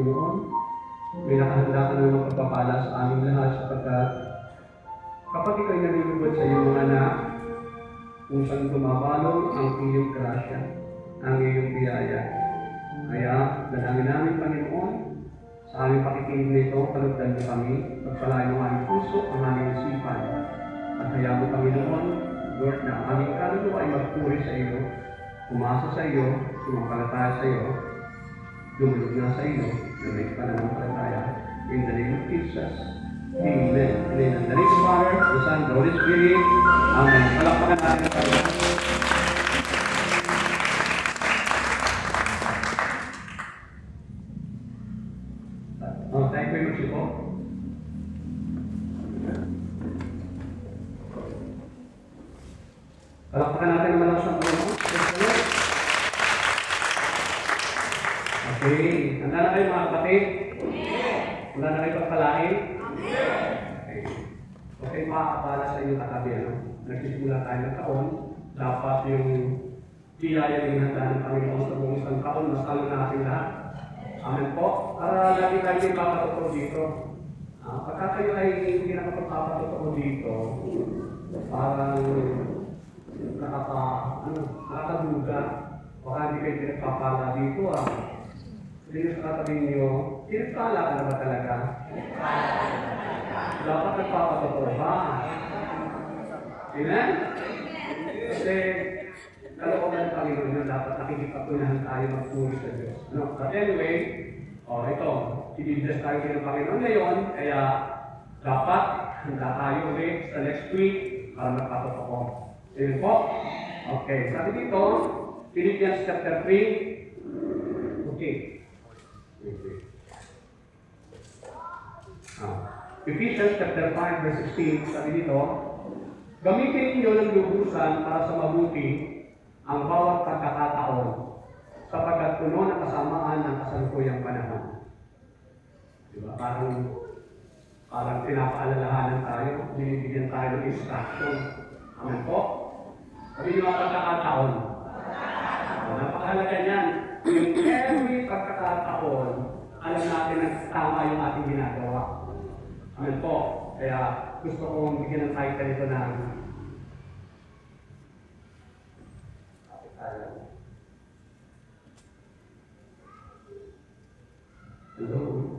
Panginoon. May nakahanda ka ng pagpapala sa aming lahat sapagkat kapag ikaw'y nalilugod sa iyong mga anak, kung saan tumabalong ang iyong grasya, ang iyong biyaya. Kaya, dalangin namin, Panginoon, sa aming pakikinig nito, kalugdan mo kami, pagpalain mo aming puso, ang aming isipan. At hayaan mo, Panginoon, Lord, na ang aming kaluluwa ay magpuri sa iyo, umasa sa iyo, sumampalataya sa iyo, lumulog na sa iyo, na may pananampalataya. In the name of Jesus, Amen. In the name of the Father, the Son, the Holy Spirit. Amen. Palakpakan natin tayo. Thank you very much po. Palakpakan natin ang malakas ng Panginoon. Okay. Handa na kayo mga kapatid? Handa na kayo pagpalain? Okay, makakapala sa inyong katabi, nagsisimula tayo ng taon, dapat yung biyaya ng handa ng Panginoon sa buong isang taon, mas lalo na ating lahat. Amen po. Para lagi tayo din papatotoo dito. Pagka kayo ay hindi nakapagpapatotoo dito, parang nakakaduga. Baka hindi kayo pinagpapala dito. Hindi nyo sa katabi nyo, pinagpala ka na ba talaga? Dapat nagpapatotoo ba? Amen? Kasi, kalooban ng Panginoon na dapat nakikipagtunahan tayo magpuri sa Diyos. But anyway, ito, i-bless tayo ng Panginoon ngayon, kaya dapat handa tayo ulit sa next week para magpatotoo. Amen po? Okay, sabi dito, Philippians chapter 3. Okay. Ephesians chapter 5 verse 16, sabi dito, gamitin ninyo ng lubusan para sa mabuti ang bawat pagkakataon, sapagkat puno ng kasamaan ng kasalukuyang panahon. Diba? Parang pinapaalalahanan tayo, binibigyan tayo ng instruction. Amen po? Sabi nyo ang pagkakataon. Napakahalaga niyan. Yung every pagkakataon, alam natin na tama yung ating ginagawa. Amen po. Kaya gusto kong bigyan ng title ito na Hello.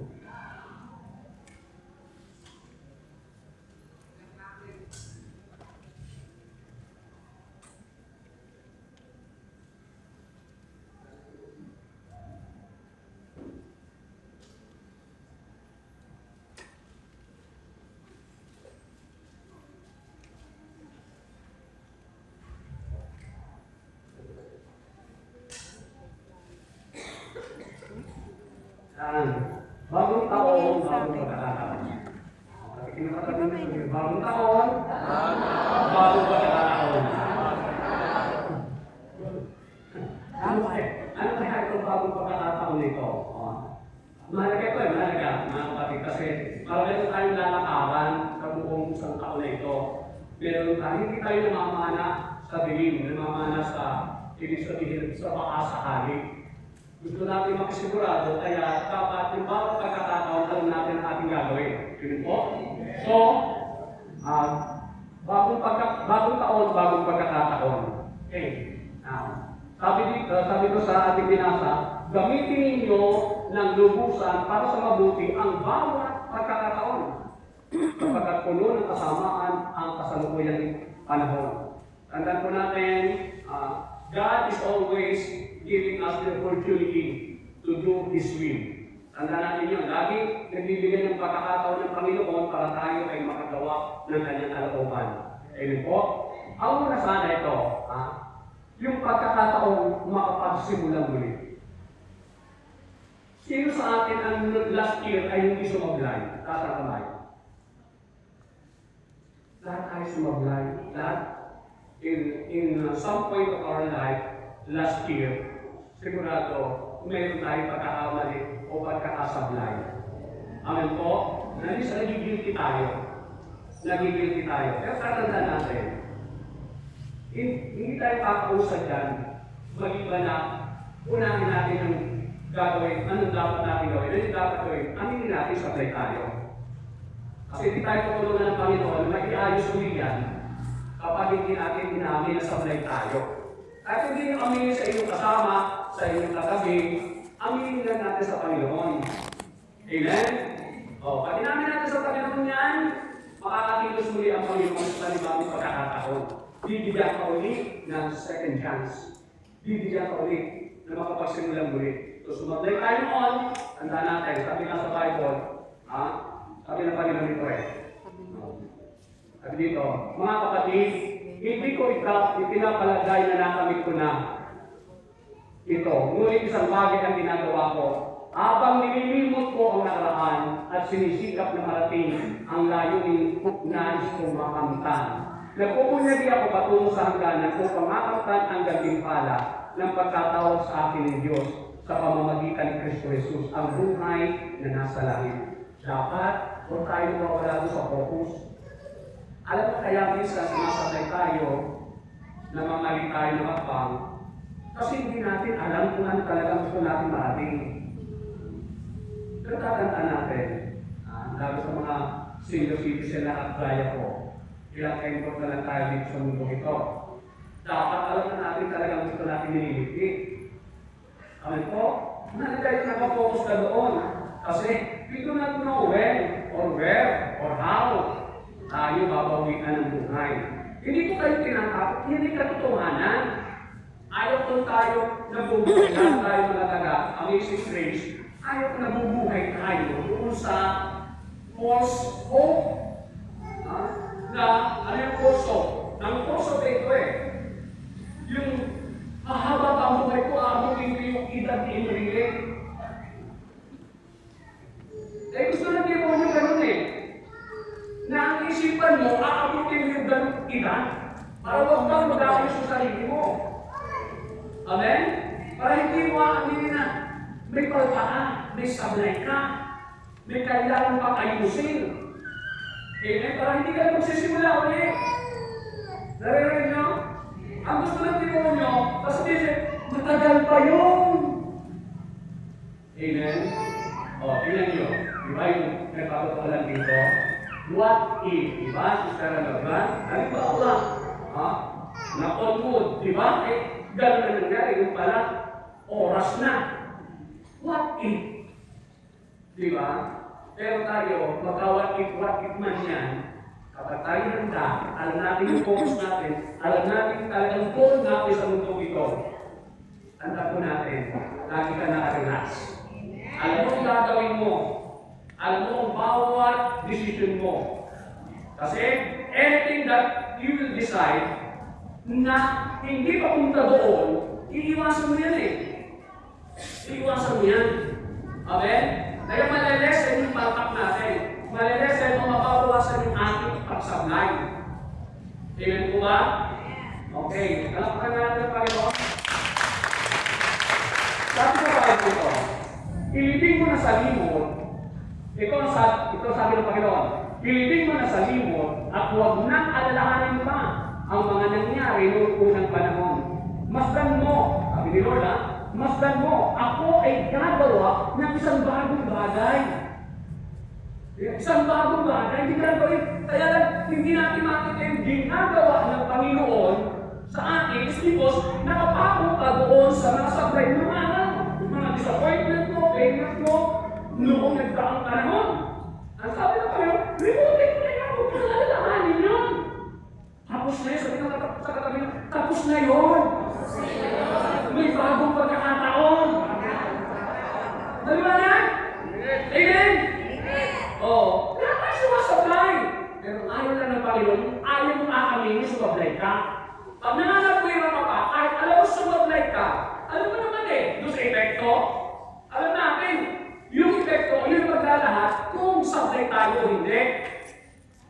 Bagong taon, bagong pagkakataon. Bagong taon, bagong pagkakataon. Ano kaya itong bagong pagkakataon nito? Mahalaga ito mahalaga, mga kapatid, kasi parang tayong lalakaran sa buong isang taon na ito. Pero hindi tayo namamana sa dilim, namamana sa baka sakali. Gusto natin makasigurado, kaya dapat yung bawat pagkakataon alam natin ang ating gagawin. Yun po? So, bagong taon, bagong pagkakataon. Okay. Sabi ko sa ating binasa, gamitin ninyo ng lubusan para sa mabuti ang bawat pagkakataon. Kapagkat puno ng kasamaan ang kasalukuyang panahon. Tandaan po natin, God is always giving us the opportunity to do His will. Tandaan natin yun. Lagi nagbibigay ng pagkakataon ng Panginoon para tayo ay makagawa ng kanyang kalooban. Amen po? Ang una sana ito, yung pagkakataon makapagsimula muli. Sino sa atin ang last year ay hindi sumablay? Taas ang kamay. Lahat ay sumablay. Lahat in some point of our life, last year, sigurado, mayroon tayong pagkakamali o pagkakasablay. Amen po? Nagigilty tayo. Pero tatandaan natin, hindi tayo kakausad dyan, maliban na unahin natin ang gagawin, anong dapat natin gawin. ganyan dapat gawin. Aminin natin sablay tayo. Kasi hindi tayo tutulungan ng Panginoon na maiayos uli yan kapag hindi natin inamin na sablay tayo. At hindi nyo aminin sa inyong kasama, sa inyong katabi, aminin lang natin sa Panginoon. Amen? O, pag inamin natin sa Panginoon yan, makakakilos muli ang Panginoon sa panibagong pagkakataon. Bibigyan ka uli ng second chance. Bibigyan ka uli na makapagsimulang muli. So, sumablay tayo noon, tanda natin, sabi nga sa Bible, sabi ng Panginoon ito sabi dito, mga kapatid, hindi ko ipinapalagay na nakamit ko na ito. Ngunit isang bagay ang ginagawa ko. Habang nililimot ko ang nakaraan at sinisikap na marating ang layunin nais kong makamtan. Nagpupunyagi ako patungo sa hangganan upang makamtan ang gantimpala ng pagkatawag sa akin ng Diyos sa pamamagitan ni Kristo Jesus, ang buhay na nasa langit. Dapat, kung tayo mawala doon sa focus, alam mo kaya minsan sinasabay tayo na mamali tayo ng hakbang kasi hindi natin alam kung ano talagang gusto natin marating. Pero tatandaan natin, lalo sa mga senior citizen na at gaya ko, ilang effort na lang tayo dito sa mundo ito. Dapat alam na natin talagang gusto natin nililigpit. Amen po? Hindi tayo nakapokus na doon. Kasi we do not know when, or where, or how tayo babawian ng buhay. Hindi ko kayo tinatapos, hindi katotohanan. Ayaw kung tayo nabubuhay lang tayo mga taga Amazing Grace. Ayaw kung nabubuhay tayo doon sa false hope. Na ano yung false hope? Ang false hope ito yung mahaba pa ang buhay ko, aabutin ko yung edad ni Enrique. Gusto na demonyo ganun na ang isipan mo, aabutin mo yung ganun edad para huwag kang mag-ayos sa sarili mo. Amen? Para hindi mo aaminin na may palpa ka, may sablay ka, may kailangan pa ayusin. Amen? Para hindi ka magsisimula ulit. Naririnig nyo? Ang gusto ng demonyo, sasabihin, matagal pa yun. Amen? Tingnan nyo. Diba yung nagpapakalan dito? What if? Diba? Sister Nagban? Halimbawa, na-onwood. Diba? Gano'n na nangyari. Yung pala, oras na. What if? Diba? Pero tayo, what if man yan, kapag tayo handa, alam natin yung focus natin, alam natin talagang goal natin sa mundo ito, tanda po natin, lagi ka naka-relax. Alam mo ang gagawin mo, alam mo ang bawat decision mo. Kasi anything that you will decide na hindi papunta doon, iiwasan mo yan Iiwasan mo yan. Amen? Kaya malilesen yung palpak natin. Malilesen mo mapapawasan yung ating pagsablay. Amen po ba? Okay. Kalapkan natin ang Panginoon. Sabi ko ba ito? Ilibing mo na sa limot. Ito sabi ng Panginoon. Ilibing mo na sa limot at huwag nang alalahanin pa ang mga nangyari noong unang panahon. Masdan mo, sabi ni Lord, masdan mo, ako ay gagawa ng isang bagong bagay. Isang bagong bagay, hindi ka gawin. Kaya lang, hindi natin makita yung ginagawa ng Panginoon sa atin is because nakapako ka doon sa mga sablay ng mga disappointment mo, failures mo, noong nagdaang panahon. Ang sabi ng Panginoon, remote ko na yan, huwag ka nalalahanin yun. Tapos na yun, sabi ng sa katabi na, tapos na yun. May bagong pagkakataon. Naliwanag? Amen? Lahat tayo sumasablay. Pero ayaw lang ng Panginoon, ayaw mong aaminin, sumablay ka. Pag nangangapuira ka pa, kahit alam mo sumablay ka, alam mo naman doon sa epekto, alam natin, yung epekto, yun maglalahat kung sablay tayo o hindi.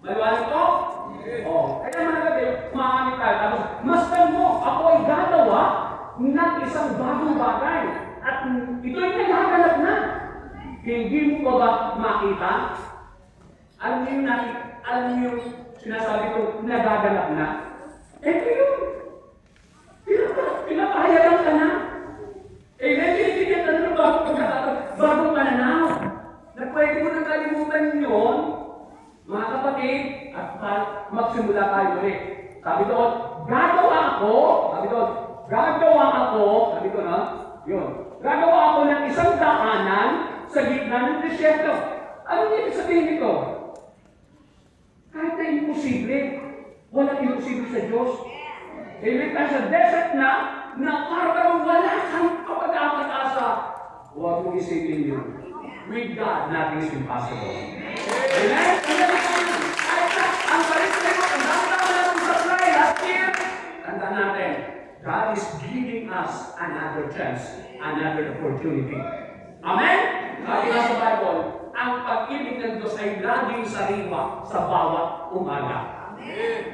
Maliwanag ko? Kaya mahalaga maamin tayo. Tapos, masdan mo, ako ay gagawa ng isang bagong bagay. At ito ay naghahanap na. Hindi mo ba makita? Alam niyo yung sinasabi ko, nagaganap na? Ito yun. Pinapahayagan ka na. Binibigyan ka na ng bagong pananaw. magsimula tayo ulit. Sabi doon, gagawa ako, sabi doon, sabi ko na, yun, gagawa ako ng isang daanan sa gitna ng disyerto. Ano ibig sabihin nito? Kahit na imposible, walang imposible sa Diyos. Amen? Kahit sa desert na parang wala kang kapag-asa. Huwag mong isipin yun. With God, nothing is impossible. Amen? Ang karisma mo, ang dami na ng supply last year, tanda natin, God is giving us another chance, another opportunity. Amen? Sabi nga sa Bible, ang pag-ibig ng Diyos ay laging sariwa sa bawat umaga.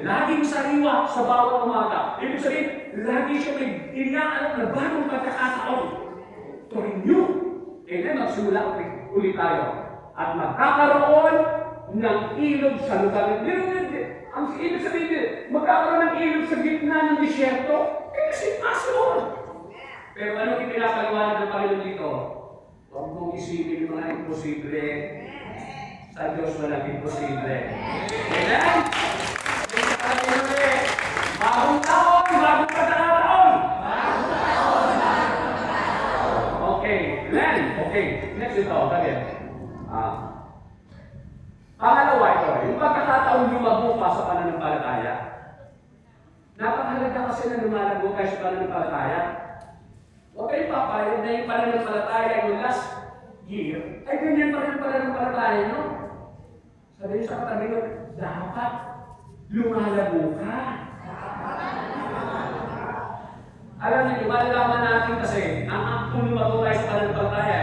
Laging sariwa sa bawat umaga. Ibig sabihin, lagi siya may inaalok na bagong pagkakataon to renew. Amen? Magsimula ulit tayo. At magkakaroon ng ilog sa lugar. Ang ibig sabihin, magkakaroon ng ilog sa gitna ng disyerto. Kasi possible. Pero ano yung pinapaliwanag ng Panginoon dito? Huwag mong isipin yung mga imposible. Sa Diyos walang imposible. Amen? Bagong taon, bagong pagkakataon. Okay, Amen? Okay, next ito, sabi. Pangalawa ito, yung pagkakataon lumago pa sa pananampalataya. Napakahalaga kasi na lumalago kayo sa pananampalataya. Huwag kayong papayag na yung pananampalataya yung last year, ay ganyan pa rin pananampalataya nyo. Sabi niyo sa katabi nyo, dapat lumalago ka. Alam niyo, malalaman natin kasi, kung lumago tayo sa pananampalataya,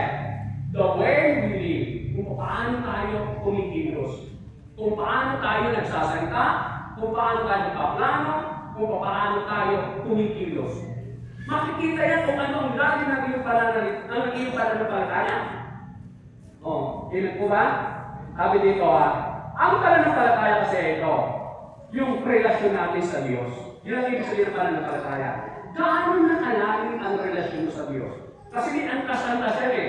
the way we live, kung paano tayo kumikilos, kung paano tayo nagsasalita, kung paano tayo nagpaplano, kung paano tayo kumikilos. Makikita yan kung ano ang lagi ng iyong pananampalataya. Ilan po ba? Sabi dito ang pananampalataya kasi ito, yung relasyon natin sa Diyos. Yun ang ibig sabihin ng pananampalataya. Gaano na kalalim ang relasyon mo sa Diyos? Kasi di antas-antas yan eh.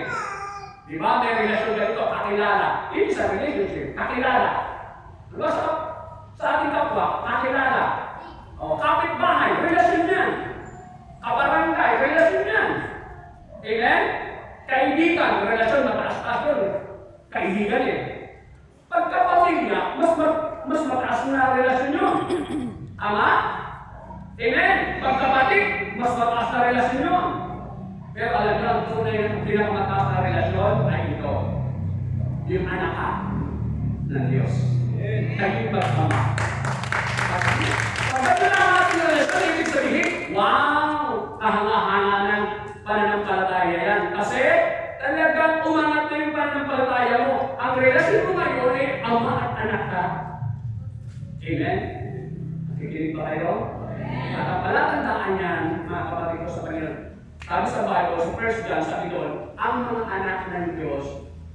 Di ba? May relasyon ganito, kakilala. Ibig sa relationship, kakilala. Diba sa ating kapwa, kakilala. Kapitbahay, relasyon yan. Kabarangay, relasyon yan. Amen? Kaibigan, relasyon, mataas-taas yun. Kaibigan eh. Pagkapamilya, mas mataas na relasyon yun. Ama? Amen? Pagkapatid, mas mataas na relasyon yun. Pero alam nyo, ang tunay na pinakamataas na relasyon ay ito. Yung anak ka ng Diyos. Naging mag-ama. Pagkat na ang ating relasyon, ibig sabihin, wow! Kahanga-hanga ng pananampalataya yan. Kasi talagang umangat na yung pananampalataya mo. Ang relasyon mo ngayon ay ama at anak ka. Amen? Nakikinig ba kayo? At ang palatandaan yan, mga kapatid ko sa Panginoon, sabi sa Bible, sa 1 John, sabi doon, ang mga anak ng Diyos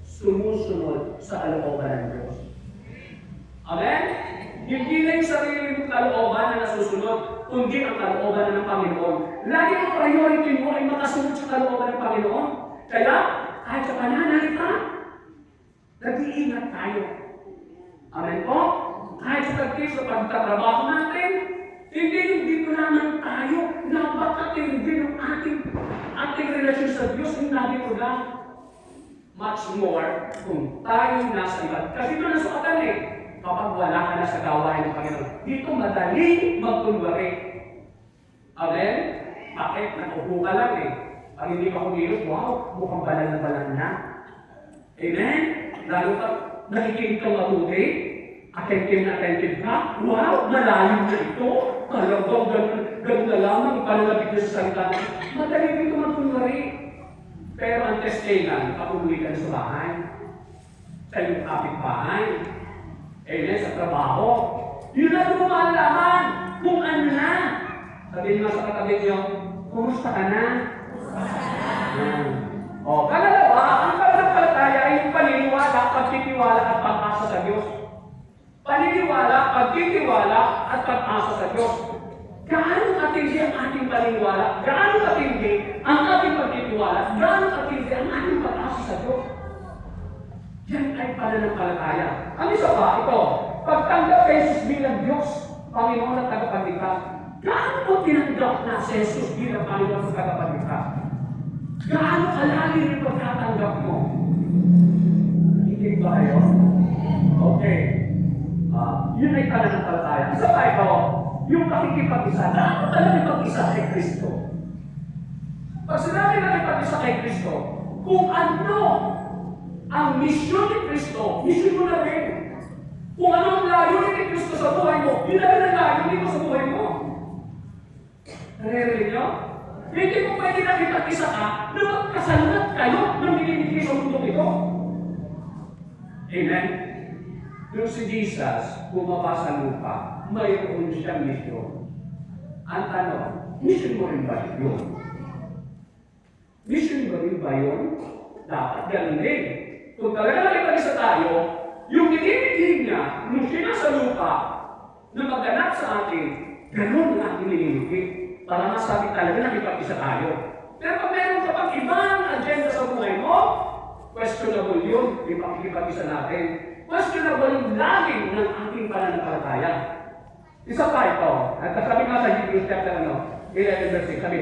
sumusunod sa kalooban ng Diyos. Amen? Hindi na yung sarili mong kalooban na nasusunod, kundi ang kalooban ng Panginoon. Lagi ang priority mo ay makasunod sa kalooban ng Panginoon. Kaya, kahit sa pananalita, nag-iingat tayo. Amen po? Kahit sa pagkis sa pagtatrabaho natin, hindi yung dito naman tayo, napakatindi ng ating relasyon sa Diyos, hindi dito lang. Much more kung tayo nasa iba. Kasi ito nasukatan eh. Kapag wala ka na sa gawain ng Panginoon, dito madali magkunwari. Amen? Bakit? Nakupo ka lang eh. Pag hindi ka kumilos, wow, mukhang balal na. Amen? Lalo ka, nakikinig ka mabuti, attentive ka, wow, malalim na ito. Talagang ganun na lamang, ipalalapit na sa salita. Madali dito magkunwari. Pero ang testingan, kapag-uwi ka sa bahay, sa iyong kapitbahay, amen, sa trabaho. Yun na mo malaman kung ano na. Sabihin nga sa katabi niyo, kumusta ka na? Pangalawa, ang pananampalataya ay yung paniniwala, pagtitiwala at pag-asa sa Diyos. Paniniwala, pagtitiwala at pag-asa sa Diyos. Gaano katindi ang ating paniniwala? Gaano katindi ang ating pagtitiwala? Gaano katindi ang ating pag-asa sa Diyos? Yan ay pananampalataya. Ang isa pa, ito, pagtanggap kay Jesus bilang Diyos. Panginoon at tagapagligtas. Gaano mo tinanggap na si Jesus bilang Panginoon at tagapagligtas? Gaano kalalim yung pagkatanggap mo? Hindi ba kayo? Okay. Yun ay pananampalataya. Isa pa ito, yung pakikipag-isa. Gaano kalalim mag-isa kay Kristo? Pag sinabi na ipag-isa kay Kristo, kung ano ang misyon ni Kristo, misyon mo na rin. Kung ano ang layunin ni Kristo sa buhay mo, yun na rin ang layunin mo sa buhay mo. Naririnig nyo? Hindi mo pwede na ipag-isa ka na magkasalat kayo ng binibigay sa mundong ito. Amen? Yung si Jesus, bumaba sa lupa, mayroon siyang misyon. Ang tanong, mission mo rin ba yun? Mission mo rin ba yun? Dapat ganun din. Kung talaga nakipag-isa tayo, yung inibigay niya, nung siya sa lupa, na magganap sa atin, ganun ang ating inibigay. Para masabi talaga nakipag-isa tayo. Pero pag meron ka pang ibang agenda sa buhay mo, questionable yun, yung pakikipag-isa natin. Questionable yung laging ng ating pananampalataya. Isa pa ito, at sabi nga sa Hebrews chapter 11 verse 6, sabi,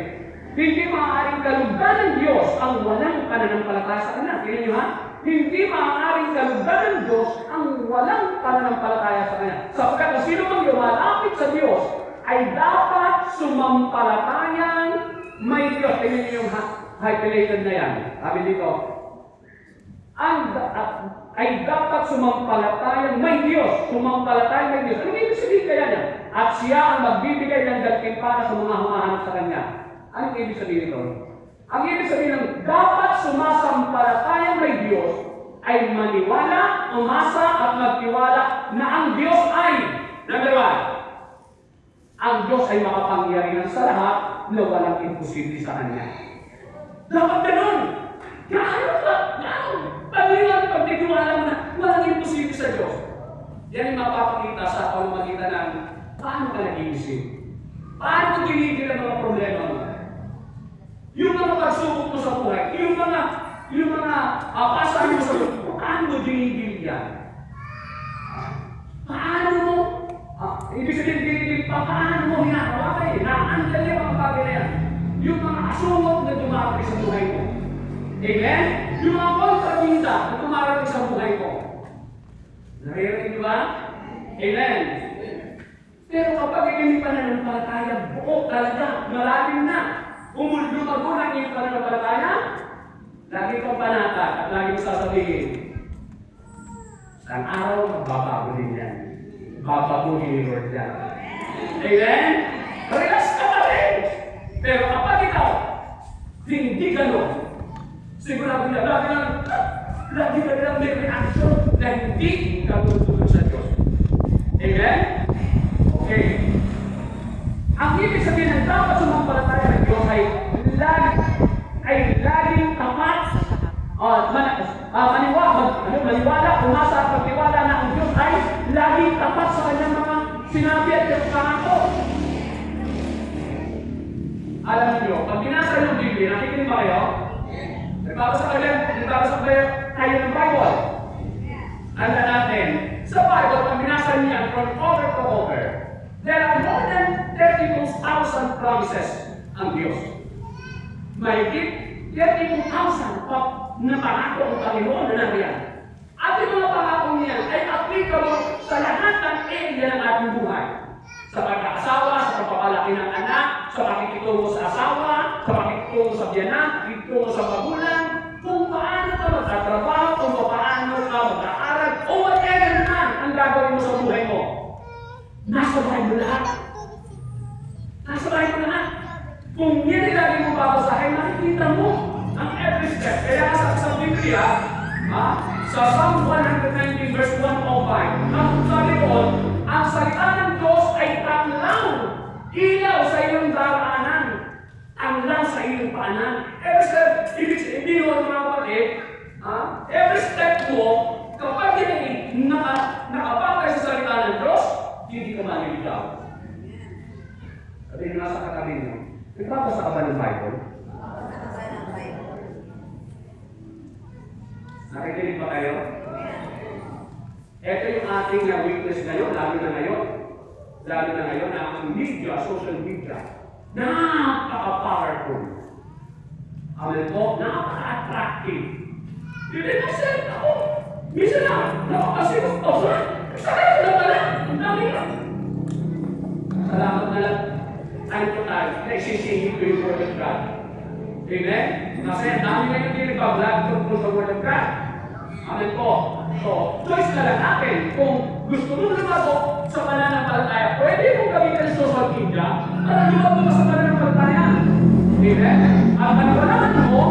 hindi maaaring kalugdan ng Diyos ang walang pananampalataya sa Kanya. Tingnan niyo ha? Hindi maaaring kalugdan ng Diyos ang walang pananampalataya sa Kanya. Sapagkat kung sino mang lumalapit sa Diyos ay dapat sumampalatayang may Diyos. Tingnan niyo yung hyphenated na yan. Sabi dito, ay dapat sumampalatayang may Diyos. Sumampalatayang may Diyos. Ano ibig sabihin kaya niya? At siya ang magbibigay ng gantimpala sa mga humahanap sa Kanya. Ano ibig sabihin ito? Ang ibig sabihin ng dapat sumasampalatayang may Diyos ay maniwala, umasa at magtiwala na ang Diyos ay, number 1, ang Diyos ay makapangyarihan sa lahat na walang imposible sa Kanya. Dapat ganun! Gaano ka? Gaano? Pag nagtiwala mo na walang imposible sa Diyos. Yan yung mapapakita sa pamamagitan ng paano ka nag-iisip. Paano mo ginigil ang mga problema mo? Yung mga pagsubok mo sa buhay, yung mga pasahin mo sa buhay, paano mo ginigil yan? Paano mo? Ibig sabihin ginigil pa, paano mo hinahawakay? Naandal yung mga bagay na yan. Yung mga asungot na dumarating sa buhay mo. Amen? Yung mga kontrabinda na dumarating sa buhay mo. Naririnig ba? Amen? Pero kapag hindi pananampalataya, buo talaga, malalim na. Lumago na yung pananampalataya, lagi kang panatag at lagi mong sasabihin, isang araw, magbabago din yan. Babaguhin ni Lord yan. Amen? Relax ka pa rin! Pero kapag ikaw, hindi gano'n, sigurado niya, lagi ka lang may reaction na hindi ka tutulog sa Diyos. Amen? Okay. Ang ibig sabihin ng dapat sumampalataya ng Diyos ay laging tapat, maniwala, umasa at magtiwala na ang Diyos ay laging tapat sa kanyang mga sinabi at pangako. Alam niyo, pag binasa yung Biblia, nakikinig ba kayo? Nagbabasa kayo ng Bible. Alam natin, sa Bible, pag binasa niya from cover to cover, there are more than 32,000 promises ang Diyos. Mahigit 32,000 na pangako ang Panginoon na nariyan. At yung mga pangako niya ay applicable sa lahat ng area ng ating buhay. Sa pagkakasawa, sa pagpapalaki ng anak, sa pakikitungo sa asawa, sa pakikitungo sa biyanan, pakikitungo sa magulang, kung paano ka magtatrabaho, kung paano ka mag-aaral, o whatever naman ang gagawin mo sa buhay mo. Nasa bahay mo lahat. Nasa bahay mo lahat. Kung yan lagi mo babasahin, nakikita mo ang every step. Kaya sa Biblia, sa Psalm 119 verse 105, ang sabi ko, ang salita ng Diyos ay tanglaw, ilaw sa iyong daraanan, tanglaw sa iyong paanan. Every step, hindi mo mga kapatid, every step mo, kapag nakapagay sa salita ng Diyos, hindi ka maliligaw. Sabihin nga sa katabi mo, nagbabasa ka ba ng Bible? Nakikinig ba kayo? Ito yung ating weakness ngayon, lalo na ngayon. Lalo na ngayon na ang media, social media, napaka-powerful. Amen po, napaka-attractive. Hindi na send ako. Minsan na, nakakasigot ko. Sakit na pala. Ang dami na. Salamat na lang. Ano po tayo? Nagsisingit ko yung Word of God. Amen? Kasi ang dami na yung pinipag-vlog tungkol sa Word of God. Amen po. So, choice na lang natin. Kung gusto mo lumago sa pananampalataya, pwede mong gamitin ang social media para lumago ka sa pananampalataya. Amen? Ang paniwalaan mo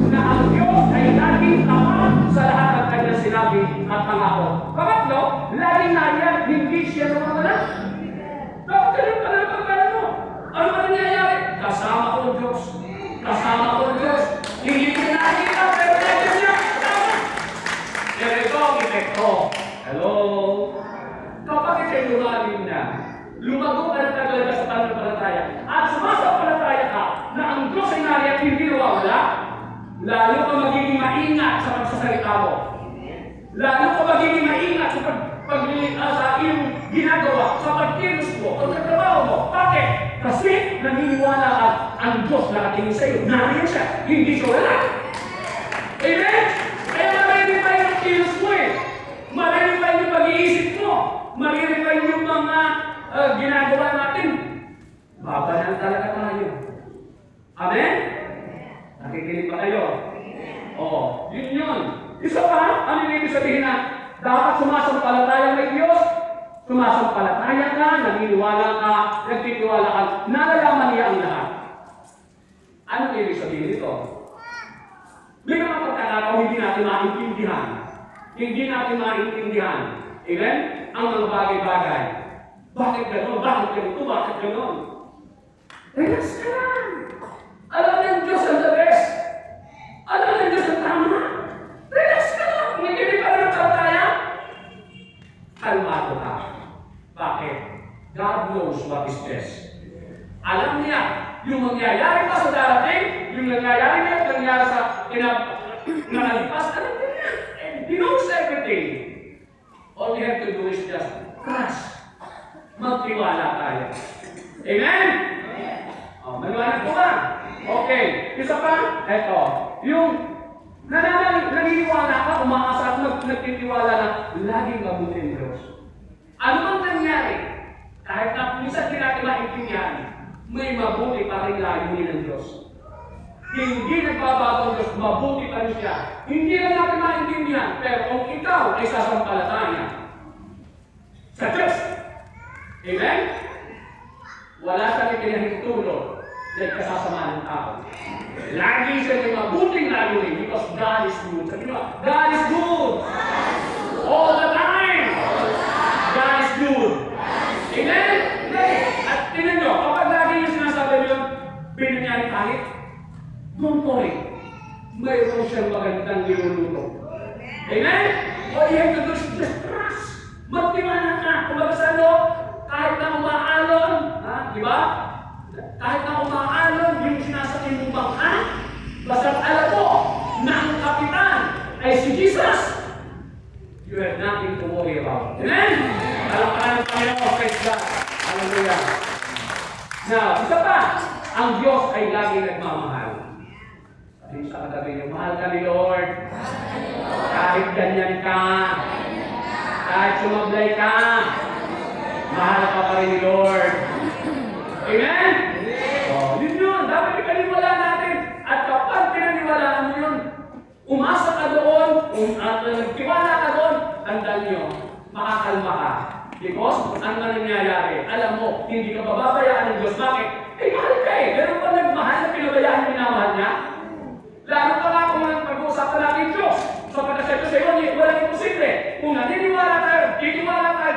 na ang Diyos ay laging tama sa lahat ng kanyang sinabi at pangako. Pangatlo, laging nariyan, hindi siya nawawala. Dapat ganun pananampalataya mo. Ano ba nangyayari? Kasama ko ang Diyos. Kasama ko ang Diyos. Hindi ko nakikita, pero nandiyan siya. Pero ito ang epekto. Hello? Kapag ikay lumalim na, lumago ka na talaga sa pananampalataya at sumasampalataya ka na ang Diyos ay nariyan at hindi nawawala, lalo ka magiging maingat sa pagsasalita mo. Lalo ka magiging maingat sa sa iyong ginagawa, sa pagkilos mo, pagkatrabaho mo. Bakit? Kasi naniniwala ka ang Diyos na katingin sa iyo. Nariyan siya, hindi siya wala. Amen? Kaya marinig pa yung kilos mo eh. Marinig pa yung pag-iisip mo. Marinig pa yung mga ginagawa natin. Babanan talaga tayo. Amen? Nakikinig ba kayo? Oo. Yun yun. Isa pa, ano yung ibig sabihin na dapat sumasampalataya may Diyos? Sumasampalataya ka, naniniwala ka, nagtitiwala ka, nalalaman niya ang lahat. Ano yung ibig sabihin nito? May mga pagkakataon hindi natin maintindihan. Hindi natin maintindihan. Amen? Ang mga bagay-bagay. Bakit gano'n? Bakit ganito? Bakit gano'n? Relax ka lang. Alam ng Diyos ang the best. Alam ng Diyos ang tama. Relax ka lang. Kung hindi pa rin tayo, kalmado ka. Bakit? God knows what is best. Alam niya, yung mangyayari pa sa darating, yung nangyayari na yung nangyayari sa nakalipas, alam niya. He knows everything. All we have to do is just trust. Magtiwala tayo. Amen? Maliwanag po ba? Okay. Isa pa, eto. Yung naniniwala ka, umaasa at nagtitiwala na laging mabuti ang Diyos. Ano bang nangyari? Kahit na minsan di natin maintindihan, may mabuti pa rin layunin ng Diyos. Hindi nagbabago ang Diyos, mabuti pa rin siya. Hindi lang natin maintindihan, pero kung ikaw ay sasampalataya sa Diyos, amen? Wala siyang ipinahintulot na ikasasama ng tao. Lagi siya may mabuting layunin because God is good. Sabi mo, God is good! All the time! God is good! Amen? At tingnan nyo, kapag lagi yung sinasabi nyo, binangyari kahit, don't worry. Mayroon siyang magandang niluluto. Amen? All you have to do is just trust. Magtiwala ka. Kumbaga sa ano, kahit na umaalon, di ba? Kahit na umaalon yung sinasakay mong bangka, basta alam mo na ang kapitan ay si Jesus, you have nothing to worry about. Amen? Alam ka ng Panginoon, praise God. Hallelujah. Now, isa pa, ang Diyos ay lagi nagmamahal. Sabi sa katabi niyo, mahal ka ni Lord. Kahit ganyan ka, kahit sumablay ka, mahal ka pa rin ni Lord. Amen? Yun yun. Dapat ipaniwala natin. At kapag pinaniwalaan mo yun, umasa ka doon, tiwala ka doon, tandaan nyo, makakalma ka. Because, ano na nangyayari? Alam mo, hindi ka bababayaan ng Diyos. Bakit? Mahal ka eh. Meron pa nagmahal na pinabayaan yung minamahal niya? Lalo pa nga kung pag-uusapan natin Diyos. So, pagkasya Diyos sa'yo, walang imposible. Kung naniniwala tayo,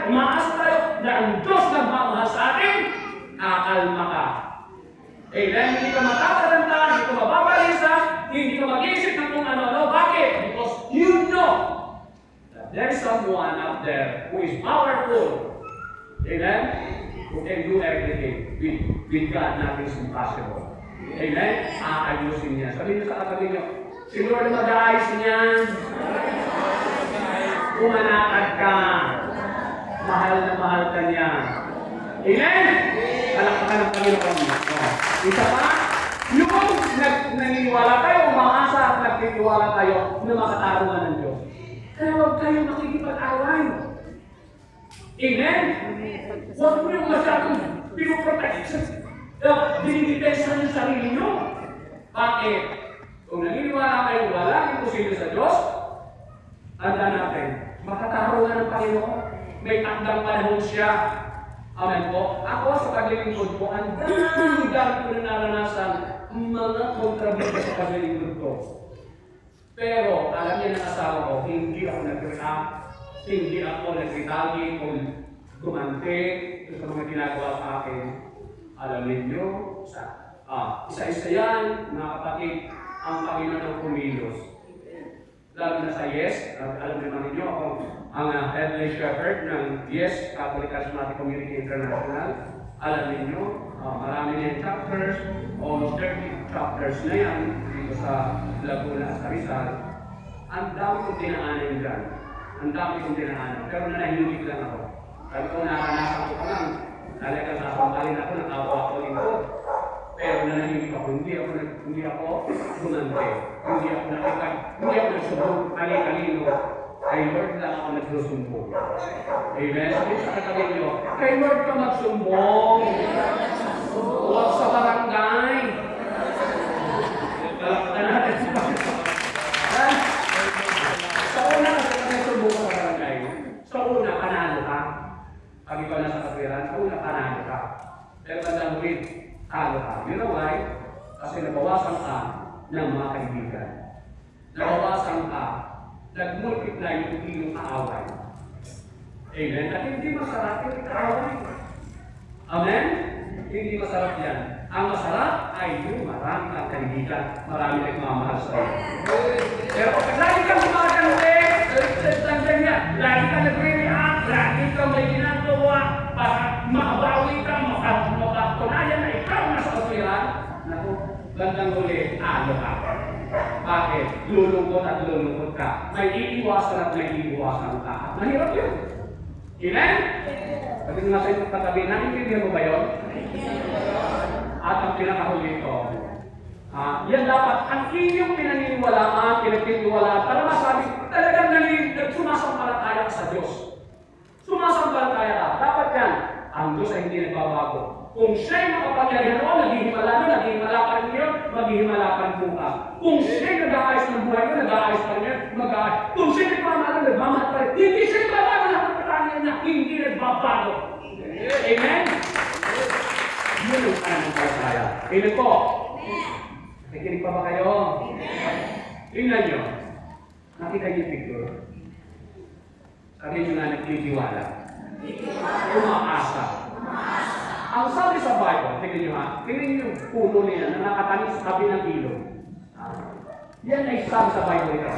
umaasa tayo na ang Diyos nagmamahal sa atin, kakalma ka. Amen? Hindi ka matataranta, hindi ka mababalisa, hindi ka mag-iisip ng kung ano-ano. Bakit? Because you know that there is someone out there who is powerful. Amen? Who can do everything. With God, nothing is impossible. Amen? Aayusin niya. Sabihin niyo sa katabi niyo, si Lord mag-aayos niyan. Kumanakad ka. Mahal na mahal ka niya. Amen? Palakpakan ng Panginoon. Isa pa, yung naniniwala tayo, umaasa at nagtitiwala tayo na makatarungan ng Diyos. Kaya huwag kayong makikipag-away. Amen? Huwag mo yung masyadong pinoprotection. Dinidepensa yung sarili nyo. Bakit? Kung naniniwala kayo walang imposible sa Diyos, tanda natin, makatarungan ng Panginoon. May takdang panahon siya. Amen po. Ako sa paglilingkod ko, ang dami ko na naranasan mga kontrabida sa paglilingkod ko. Pero, alam niya ng asawa ko, hindi ako nag-react, hindi ako nag-retaliate kung gumante sa mga ginagawa sa akin. Alam ninyo, isa-isa yan, mga kapatid, ang Panginoon ng kumilos. Lalo na sa Yes, alam naman ninyo ako, ang headless shepherd ng Yes, Catholic Charismatic Community International. Alam ninyo, marami na yung chapters, almost 30 chapters na yan dito sa Laguna at sa Rizal. Ang dami kong dinaanan dyan. Ang dami kong dinaanan. Pero nanahimik lang ako. Sabi ko, naranasan ko pa lang. Talagang napamalin ako, nakawa ako lingkod. Pero nanahimik ako, hindi ako gumante. Hindi ako nagsumbong kali-kalino. Kay Lord lang ako nagsusumbong. Amen? Sabi sa katabi nyo, kay Lord ka magsumbong. Huwag sa barangay. Talaktan natin sa barangay. Sa una kasi nagsumbong sa barangay. Sa una, panalo ka. Pag ikaw nasa katwiran, sa una, panalo ka. Pero bandang huwid, talo ka. You know why? Kasi nabawasan ka ng mga kaibigan. Nabawasan ka, nag-multiply yung iyong kaaway. Amen? At hindi masarap yung kaaway. Amen? Hindi masarap yan. Ang masarap ay yung marami kang kaibigan, marami nagmamahal sa iyo. Pero pag lagi kang gumagante, lagi kang nag-react, lagi kang may ginagawa, para makabawi ka, makatunayan na ikaw nasa katwiran, naku, bandang huli, ano ka? Bakit? Lulungkot at lulungkot ka. May iiwasan at may iiwasan ka. Mahirap yun. Amen? Pati nga sa ito katabi, naintindihan mo ba yun? At ang pinakahuli ito, yan dapat, ang inyong pinaniniwalaan, pinagtitiwalaan, para masabi, talagang sumasampalataya ka sa Diyos. Sumasampalataya ka. Dapat yan. Ang Diyos ay hindi nagbabago. Kung siya'y makapangyarihan o, naghihimala pa rin yun, maghihimala pa rin po ka. Kung siya'y nag-aayos ng buhay mo, nag-aayos pa rin yun, mag-aayos. Kung siya'y nagmamahal, nagmamahal pa rin. Hindi siya'y nagbabago na pagkatangian na hindi nagbabago. Amen? Yun ang pananampalataya. Amen po? Nakikinig pa ba kayo? Tingnan nyo. Nakita niyo yung picture. Sabi nyo na nagtitiwala. Umaasa. Ang sabi sa Bible, tingnan nyo ha, tingnan nyo yung puno niya na nakatanim sa tabi ng ilog. Yan ay sabi sa Bible ito.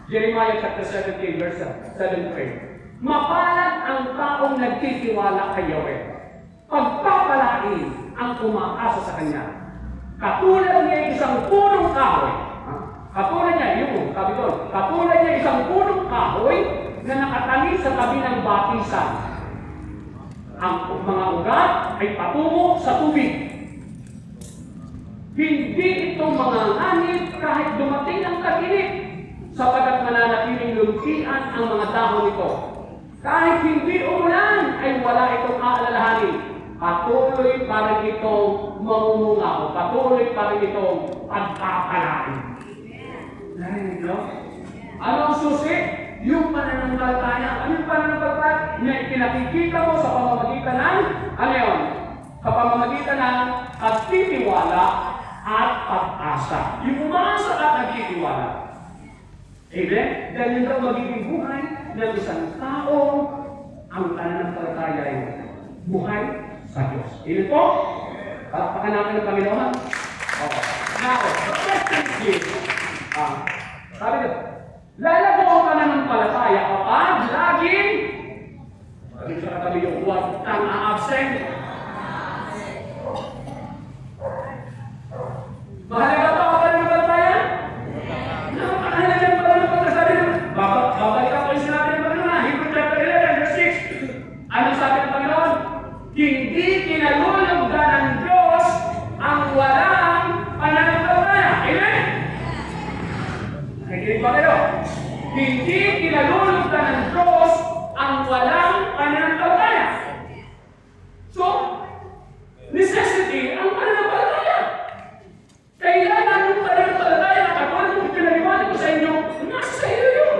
Jeremiah chapter 17, verse 7. Mapalad ang taong nagtitiwala kay Yahweh. Pagpapalain ang umaasa sa Kanya. Katulad niya isang punong kahoy. Katulad niya, yung sabi doon, katulad niya isang punong kahoy na nakatanim sa tabi ng batisan. Ang mga ugat ay patungo sa tubig. Hindi ito manganganib kahit dumating ang tag-init, sapagat mananatiling luntian ang mga dahon nito. Kahit hindi umulan, ay wala itong aalalahanin. Patuloy pa rin itong mamumunga o patuloy pa rin itong pagpapalain. Narinig nyo? Anong susi? Yung pananampalataya. Ano yung pananampalataya? Na pinakikita mo sa pamamagitan ng, ano yun? Sa pamamagitan ng pagtitiwala at pag-asa. Yung umaasa at nagtitiwala. Amen? Dahil yun daw magiging buhay ng isang tao, ang pananampalataya ay buhay sa Diyos. Amen po? Palakpakan natin ng Panginoon. Okay. Now, the question is, sabi ko, lalagaw ka na ng palataya kapag laging, sabi sa katabi yung huwag kang a-absent. Mahalaga pa ka ng palataya? Napakahalaga pa ng palataya. Sabi ko, babalik ako yung sinabi ng Panginoon, Hebrews chapter 11, verse 6. Anong sabi ng Panginoon? Hindi Hindi kinalulugdan ng Diyos ang walang pananampalataya. So, necessity ang pananampalataya. Kailangan yung pananampalataya na katulad kung pinaliwanag ko sa inyo, nasa sa iyo yun.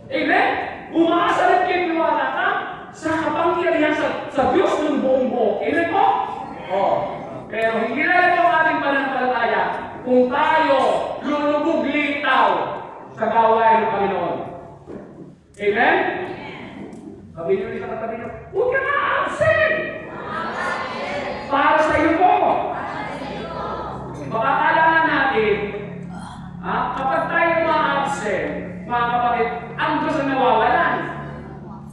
Amen? Umaasa rin kayo niwala ka sa kapangyarihan sa Diyos ng buong buo. Amen po? Oo. Pero hindi na ito ang ating pananampalataya kung tayo lulubog litaw sa gawain ng Panginoon. Amen? Sabi niyo sa katabi niyo, huwag ka na-absent! Para sa iyo po. Makakalaman natin, kapag tayo ma-absent, mga kapatid, ang Diyos ang nawawalan.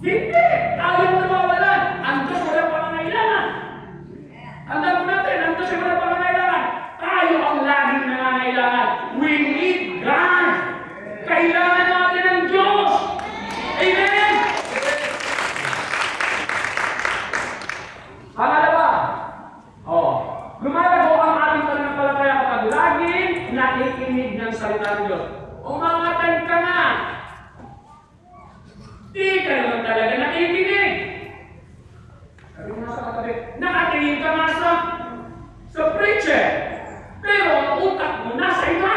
Hindi! Tayo ang nawawalan. Ang Diyos wala pangangailangan. Tandaan mo natin, ang Diyos wala pangangailangan. Tayo ang laging nangangailangan. We need God. Kailangan natin ang Diyos. Amen? Pangalawa, lumalago ang ating pananampalataya kapag laging nakikinig ng salita ng Diyos. Umangatan ka nga. Di ka naman talaga nakikinig. Sabi mo sa katabi, nakatingin ka nga sa preacher. Pero ang utak mo nasa iba.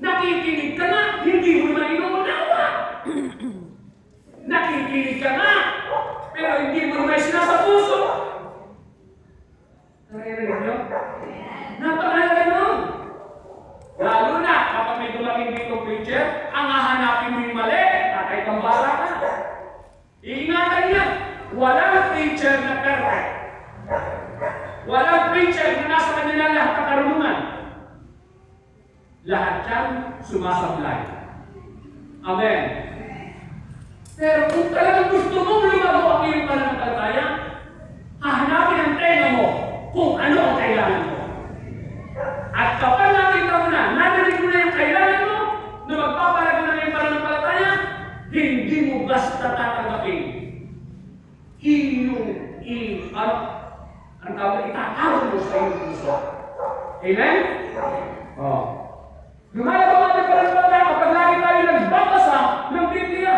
Nakikinig ka nga, hindi mo naman inuunawa. Nakikinig ka nga, pero hindi mo naman sinasa puso. Naririnig nyo? Napakalaga nun. Lalo na kapag may dumating dito preacher, ang hahanapin mo yung mali, at ay tambara ka. Iingatan niya, walang preacher na perfect. Walang preacher na nasa kanila lahat ng karunungan. Lahat yan sumasablay. Amen. Pero kung talagang gusto mong lumago ang iyong pananampalataya, hahanapin ang tenga mo kung ano ang kailangan mo. At kapag nakita mo na, narinig mo na yung kailangan mo, na magpapalago na yung pananampalataya, hindi mo basta tatanggapin. Ang tawag, itatawag mo sa iyong puso. Amen? Lumalago natin pananampalataya kapag lagi tayo nagbabasa ng Biblia.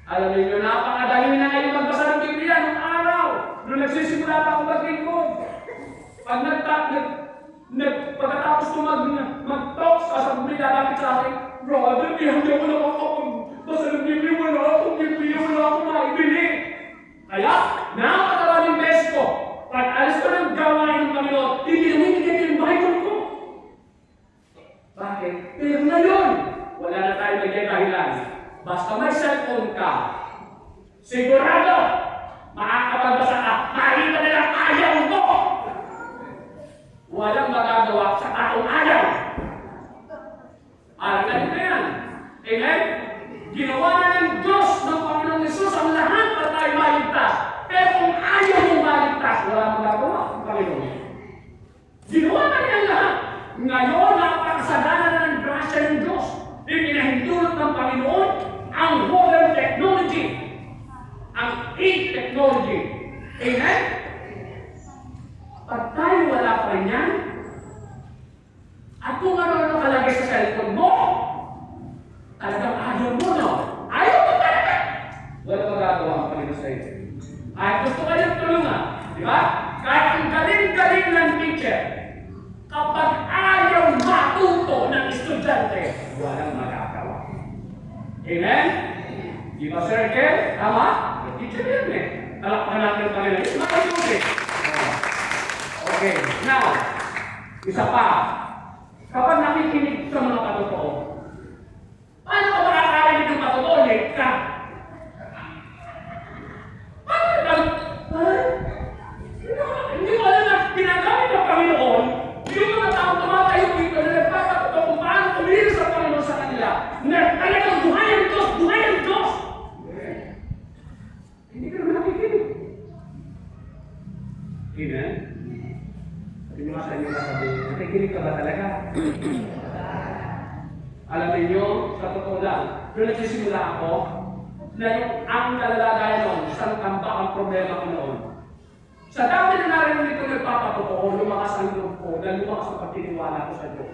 Alam niyo, napakadali na ngayon magbasa ng Biblia nung araw. Nung nagsisimula pa akong maglingkod. Pag pagkatapos ko mag-talk, sasabihin lalapit sa akin, brother, hindi ako nakakapagbasa ng Biblia, wala akong Biblia, wala akong maibili. Kaya, napakadaling beses ko, pag alis ko ng gawain ng Panginoon, hindi naman yung Bible ko. Bakit? Pero ngayon, wala na tayo magiging dahilan. Basta may cellphone ka, sigurado, makakapagbasa ka, makikita nila ayaw mo. Walang magagawa sa taong ayaw. Alam na yan. Amen? Ginawa na ng Diyos ng Panginoong Yesus ang lahat para tayo maligtas. Pero kung ayaw mong maligtas, wala magagawa ang Panginoon. Ginawa na niya lahat. Ngayon, napakasagana na ng grasya ng Diyos. Ipinahintulot ng Panginoon ang modern technology. Ang e-technology. Amen? Pag tayo wala pa rin yan, at kung ano-ano kalagay sa cellphone mo, talagang ayaw mo, no? Ayaw mo talaga! Wala magagawa ang Panginoon sa iyo. Ay, gusto kayong tulungan. Di ba? Kahit ang galing-galing ng teacher, kapag ayaw matuto ng estudyante, walang magagawa. Amen? Di ba, Sir Kel? Tama? Teacher yan eh. Talakpan natin ang Panginoon. Makatuloy. Okay, now, isa pa. Kapag nakikinig sa mga katotoo, paano ka makakarinig ng katotoo? Late ka. Hindi mo alam na pinagamit ng Panginoon, yung mga tao tumatayo dito na nagpapatotoo kung paano kumilos sa Panginoon sa kanila, na talagang buhay ang Diyos, buhay ang Diyos. Hindi ka naman nakikinig. Amen? Sabi nyo sa inyo sabi, nakikinig ka ba talaga? Alam niyo, sa totoo lang, nung nagsisimula ako, na yung ang kalalagayan noon, isang tambak ang problema ko noon. Sa dami na narinig ko nagpapatotoo, lumakas ang loob ko, na lumakas ang pagtiniwala ko sa Diyos.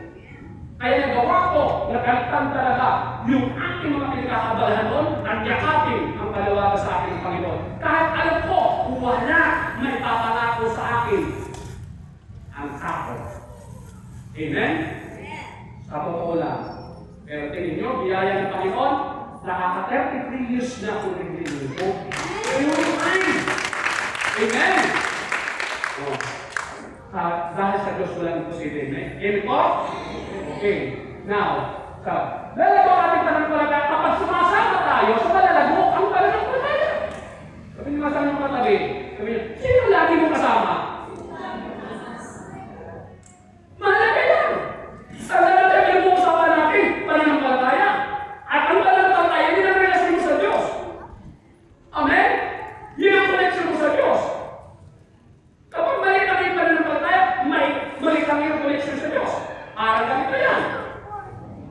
Kaya nagawa ko, nagalitan talaga yung aking mga pinagkakabalahan doon, at yakapin ang palawagan sa akin ng Panginoon. Kahit alam ko, wala may papangako sa akin ang tao. Amen? Sa totoo lang. Pero tingin nyo, biyaya ng Panginoon, nakaka-33 years na ako naglilinggo ko. Ayun. Amen? Oh. Dahil sa Diyos walang imposible. Amen po? Okay. Now, lalago ating pananampalataya kapag sumasama tayo sa malalago ang pananampalataya. Sabi niyo nga sa mga katabi, sabi niyo, sino lagi mo kasama? Malaki lang. Ang lalagay yung mga usapan natin, pananampalataya. At ang pananampalataya, yun ang relasyon mo sa Diyos. Amen? Yun ang connection mo sa Diyos. Kapag mali kami yung pananampalataya, mali kami yung connection sa Diyos. Aral kami pa yan.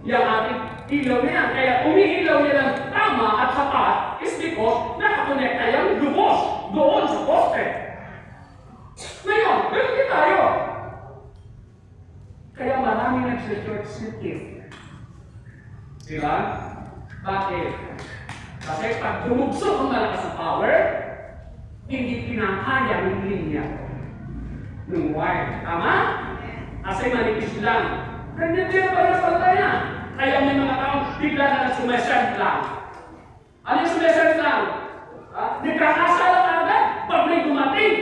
Yung ating ilaw na yan. Kaya umiilaw niya ng tama at sapat is because nakakonekta yung lubos doon sa poste. Ngayon, ganun din tayo. Kaya marami nag-short circuit. Diba? Bakit? Kasi pag dumugso ang malakas ng power, hindi pinakaya ng linya ng wire. Tama? Kasi manipis lang. Ganyan din pa rin sa niya. Kaya may mga taong bigla na sumesend lang. Ano yung sumesend lang? Nagkakasala ka agad pag may dumating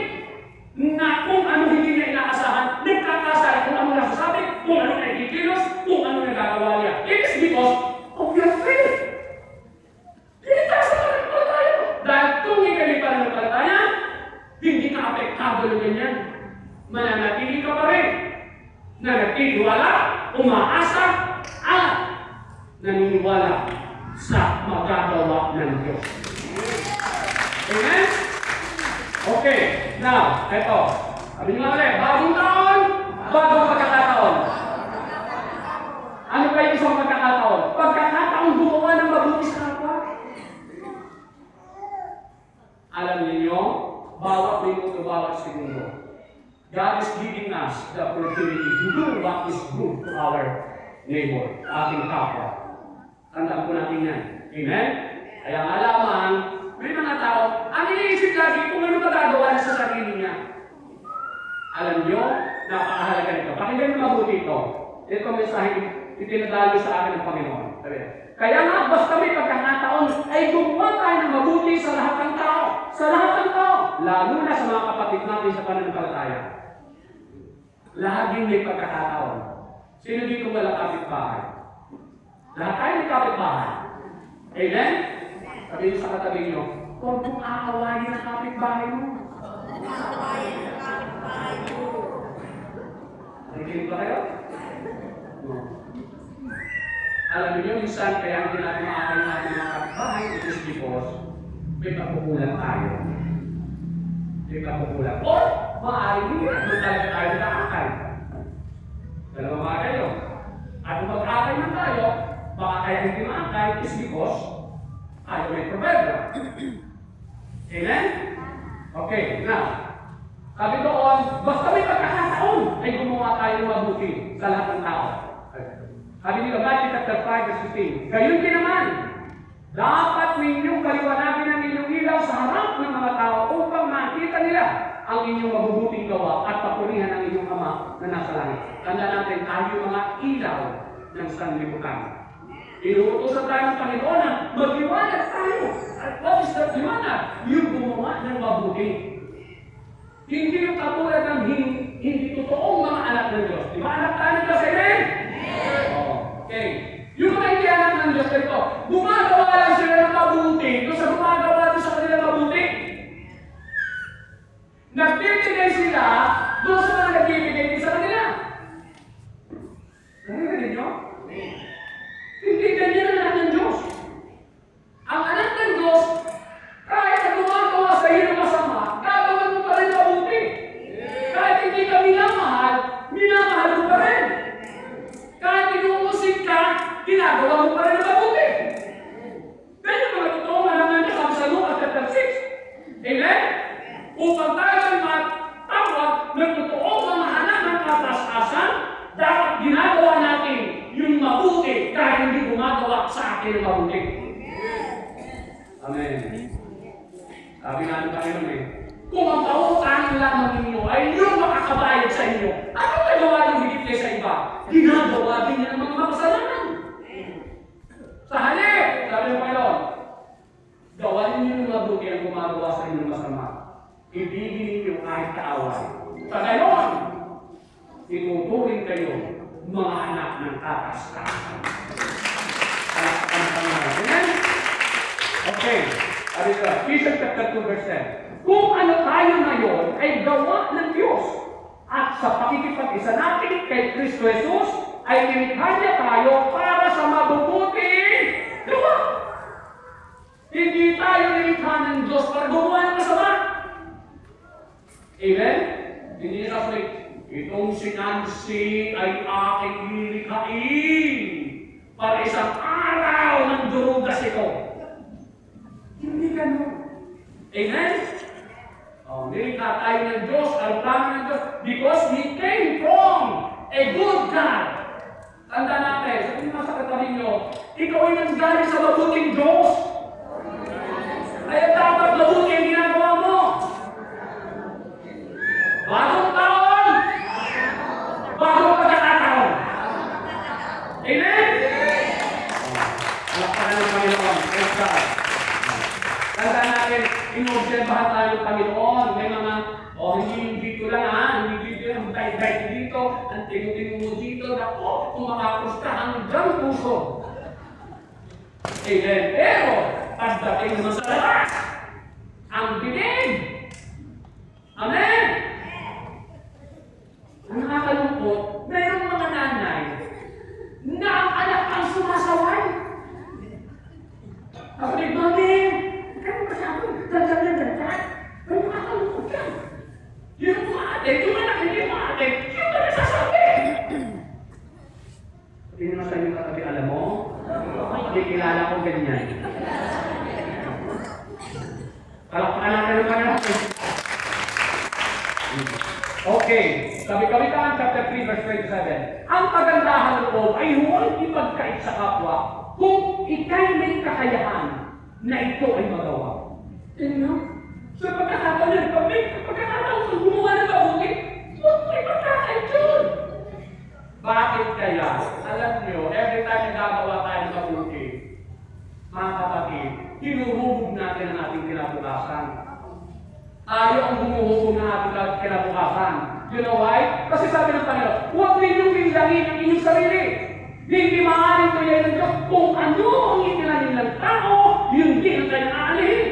na kung ano hindi niya inaasahan, nagkakasala kung ano nasasabi, kung ano nakikilos, kung ano nagagawa niya. It is because of your faith. Hindi tayo pa rin tayo. Dahil kung hindi pa rin tayo, hindi ka apektado ng ganyan. Mananatili ka pa rin. Nanatiliwala, umaasa, at naniniwala sa magagawa ng Diyos. Amen? Okay, now, eto. Sabi nyo ulit, bagong taon, bagong pagkakataon. Ano ba yung isang pagkakataon? Pagkakataon gumawa ng mabuti sa kapwa. Alam niyo, bawat minuto, bawat segundo, God is giving us the opportunity to do what is good to our neighbor, ating kapwa. Tandaan po natin yan. Amen? Kaya alaman, may mga tao, ang iniisip lagi kung ano magagawa niya sa sarili niya. Alam niyo, napakahalaga nito. Pakinggan niyo mabuti ito. Ito mensahe itinadalo sa akin ng Panginoon. Kaya nga, basta may pagkakataon, ay gumawa tayo ng mabuti sa lahat ng tao. Sa lahat ng tao. Lalo na sa mga kapatid natin sa pananampalataya. Lahat din may pagkakataon. Sino dito wala kapitbahay? Lahat tayo may kapitbahay. Amen? Sabi niyo sa katabi niyo, huwag mong aawayin ang kapitbahay mo. Nakikinig ba kayo? No. Alam niyo, minsan kaya hindi natin maaawayin natin ang kapitbahay, it is because may pagkukulang tayo. May pagkukulang. O, maaaring hindi na doon talaga tayo nakakay. Dalawa mga kayo. At kung mag-akay na tayo, baka kaya hindi maakay is because tayo may problema. Amen? Okay, now, sabi doon, basta may pagkakataon ay gumawa tayo ng mabuti sa lahat ng tao. Sabi nila, Matthew chapter 5, verse 15, gayon din naman, dapat ninyong paliwanagin ang inyong ilaw sa harap ng mga tao upang makita nila ang inyong mabubuting gawa at papurihan ang inyong Ama na nasa langit. Tanda natin, tayo mga ilaw ng sanlibutan. Inuutosan tayo ng Panginoon na magliwanag tayo. At what is that liwanag? Yung gumawa ng mabuti. Hindi yung katulad ng hindi totoong mga anak ng Diyos. Di ba anak tayo ng Diyos? Amen? Okay. Yung mga hindi anak ng Diyos ito, gumagawa lang sila ng mabuti kung sa gumagawa din sa kanila mabuti. Nagbibigay sila doon sa mga nagbibigay din sa kanila. Narinig niyo? Hindi ganyan ang anak ng Diyos. Ang anak ng Diyos, kahit na gumagawa sa iyo ng masama, gagawin mo pa rin mabuti. Kahit hindi ka minamahal mo pa rin. sa akin ng mabuti. Amen. Sabi nga ng Panginoon kung ang pautangin lamang ninyo ay yung makakabayad sa inyo, ano nagawa ng higit kayo sa iba? Ginagawa din niya ng mga makasalanan. Sa halip, sabi ng Panginoon, gawain niyo ng mabuti ang gumagawa sa inyo ng masama. Ibigin ninyo kahit kaaway. Sa gayon, ituturing kayo mga anak ng kataas-taasan. Amen? Okay. Sabi ko, Ephesians chapter 2 verse 10. Kung ano tayo ngayon ay gawa ng Diyos at sa pakikipag-isa natin kay Kristo Jesus ay nilikha niya tayo para sa mabubuting gawa. Hindi tayo nilikha ng Diyos para gumawa ng masama. Amen? Hindi niya sabi, itong si Nancy ay aking nilikhain para isang araw ng durugas ito. Hindi ganun. Amen? Nilikha tayo ng Diyos, ang plano ng Diyos, because He came from a good God. Tanda natin, sabihin mo sa katabi nyo, ikaw ay nanggaling sa mabuting Diyos. Kaya dapat mabuti ang ginagawa mo. Bagong taon, bagong pagkakataon. Amen? Alakpakan ng Panginoon. Praise God. Tanda natin, inobserbahan tayo ng Panginoon. May mga, hindi dito lang hindi dito lang, dahil dito, ang tingo-tingo mo dito, naku, kumakakus ka hanggang puso. Amen. Pero, pagdating naman sa labas, ang dinig. Amen. Ang nakakalungkot, mayroong mga nanay na ang anak ang sumasaway. Kasi, Mami, kaya ba sa akin, dandan. Kaya nakakalungkot yan. Yung ate, yung anak, hindi yung ate, yung ba nasasabi? Hindi naman sa inyo katabi, alam mo, hindi kilala ko ganyan. Kalakpakan natin ng Panginoon. Okay, Kawikaan chapter 3 verse 27. Ang kagandahan ng loob ay huwag ipagkait sa kapwa kung ikay may kakayahan na ito ay magawa. Tingnan, sa pagkakataon yan, pag may pagkakataon kung gumawa ng mabuti, huwag may pagkakait yun. Bakit kaya? Alam nyo, every time na gagawa tayo ng mabuti, mga kapatid, hinuhubog natin ang ating kinabukasan. Tayo ang humuhubog ng ating kinabukasan. You know why? Kasi sabi ng Panginoon, huwag ninyong bilangin ang inyong sarili. Hindi maaaring tuloy ng Diyos kung ano ang itinanin ng tao, yun din ang kanyang aalihin.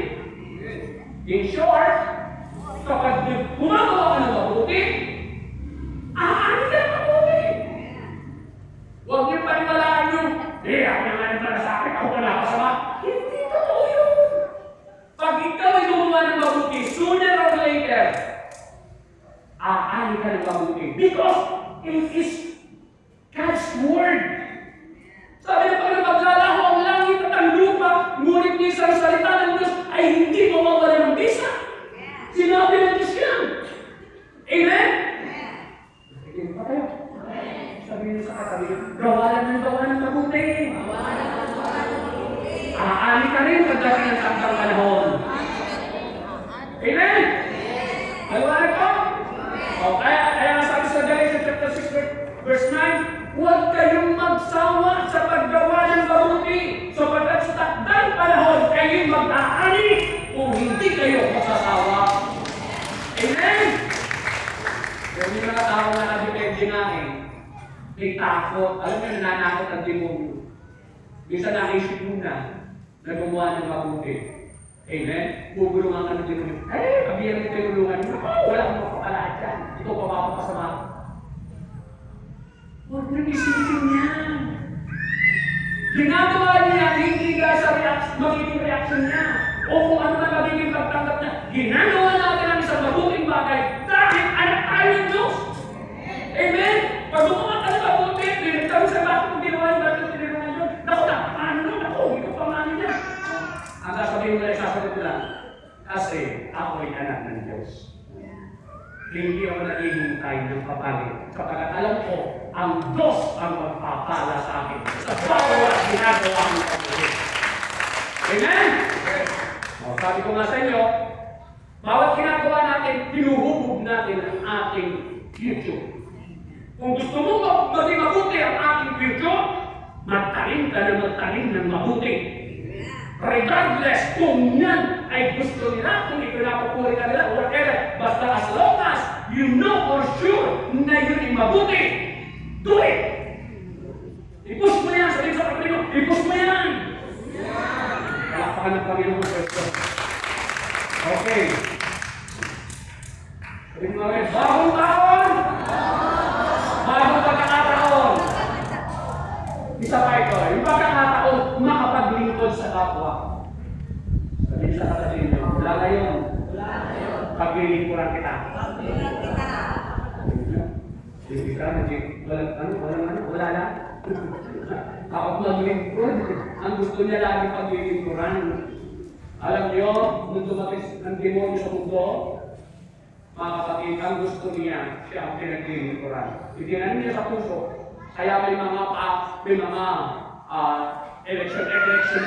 In short, kapag gumagawa ka ng mabuti, aanin ka ng mabuti. Huwag niyo paniwalaan yung, ako naman para sa akin, ako wala ka sama. Hindi totoo yun. Pag ikaw ay gumawa ng mabuti, sooner or later, aanin ka ng mabuti. Because it is God's Word. Sabi ng Panginoon, maglalaho ang langit at ang lupa, ngunit minsan ang salita ng Diyos ay hindi mawawala ng bisa. Sinabi ng Diyos yan. Amen? Nakikinig pa kayo. Sabi niyo sa katabi, gawa ng mabuti. Aanin ka rin pagdating ng takdang panahon. Amen? Naliwanag ko? Kaya sabi sa Galatians chapter 6 verse 9, huwag kayong magsawa sa paggawa ng mabuti, sapagkat sa takdang panahon kayo'y mag-aani kung hindi kayo magsasawa. Amen? Yung mga tao na nakadepende nga may takot. Alam mo, nananakot ang demonyo. Bisa naisip muna na gumawa ng mabuti. Amen? Gugulungan ka ng demonyo. Kabihan mo tayo gulungan mo. Wala akong mapapalahat dyan. Ito papapasama. Huwag nang isipin yan. Ginagawa niya, hindi dahil sa magiging reaction niya. O kung ano na magiging pagtanggap niya. Ginagawa natin ang isang mabuting bagay dahil anak tayo ng Diyos. Amen? Pag gumawa ka ng mabuti, dinagtabi sa bakit kung ginawa yung bakit tinirahan yun. Naku na, paano na? Naku, ito pa mani niya. Ang sasabihin mo na isasagot ko lang, kasi ako'y anak ng Diyos. Hindi ako naghihintay ng kapalit. Kapag alam ko, ang Diyos ang magpapala sa akin sa bawat ginagawa ko. Amen? O, sabi ko nga sa inyo, bawat ginagawa natin, hinuhubog natin ang ating future. Kung gusto mo maging mabuti ang ating future, magtanim ka na magtanim ng mabuti. Regardless kung yan ay gusto nila, kung ipinapupuri ka nila, whatever, basta as long as you know for sure na yun ay mabuti, do it! I-push mo yan, sabihin sa kapatid mo, i-push mo yan! Kalakpakan ng Panginoon ko ito. Okay. Sabihin mo rin, bagong taon! Bagong pagkakataon! Isa pa ito, yung pagkakataon, makapaglingkod sa kapwa. Sabihin sa kapatid nyo, wala na yun. Paglilingkuran kita. Hindi ka, wala na. Ako maglingkod. Ang gusto niya lagi paglilingkuran. Alam niyo, nung dumating ang demonyo sa mundo, mga kapatid, ang gusto niya, siya ang pinaglilingkuran. Itinan niya sa puso. Kaya may mga election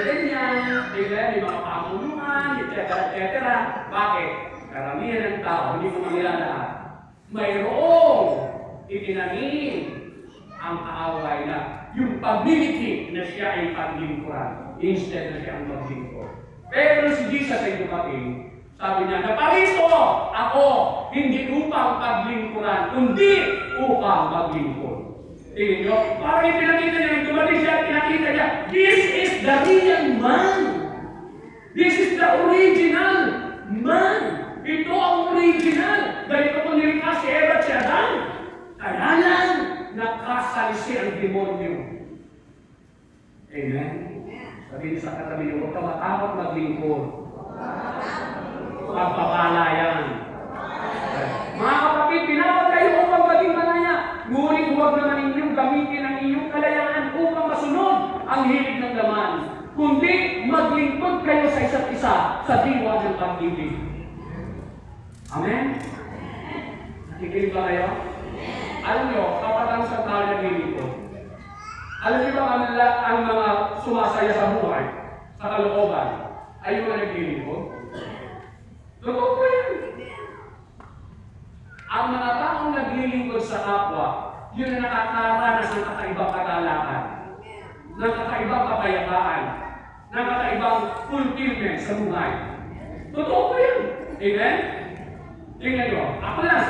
din yan, may mga pamulungan, etc. Bakit? Karamihan ng tao, hindi ko nila lahat. Mayroong itinanim ang kaaway na yung pability na siya ay paglingkuran instead na siya ang maglingkod. Pero si Jesus ay dumating, sabi niya, naparito ako hindi upang paglingkuran, kundi upang maglingkod. Tingin nyo, parang yung pinakita niya, nung dumating siya, pinakita niya, this is the real man. This is the original man. Ito ang original. Dahil ito kung niligtas si Eva at si Adan. Kaya lang, nakasalisi ang demonyo. Amen? Sabihin sa katabi niyo, huwag ka matakot maglingkod. Pagpapala yan. Mga kapatid, pinawag kayo upang maging malaya. Ngunit huwag naman inyong gamitin ang inyong kalayaan upang masunod ang hilig ng laman. Kundi maglingkod kayo sa isa't isa sa diwa ng pag-ibig. Amen? Nakikinig ba kayo? Alam nyo, kapag ang isang tao naglilingkod, alam niyo ba ang mga sumasaya sa buhay, sa kalooban, ay yung mga naglilingkod? Totoo po yan. Ang mga taong naglilingkod sa kapwa, yun ang nakakaranas ng kakaibang kagalakan, ng kakaibang kapayapaan, ng kakaibang fulfillment sa buhay. Totoo po yan. Amen? Tingnan nyo, ako na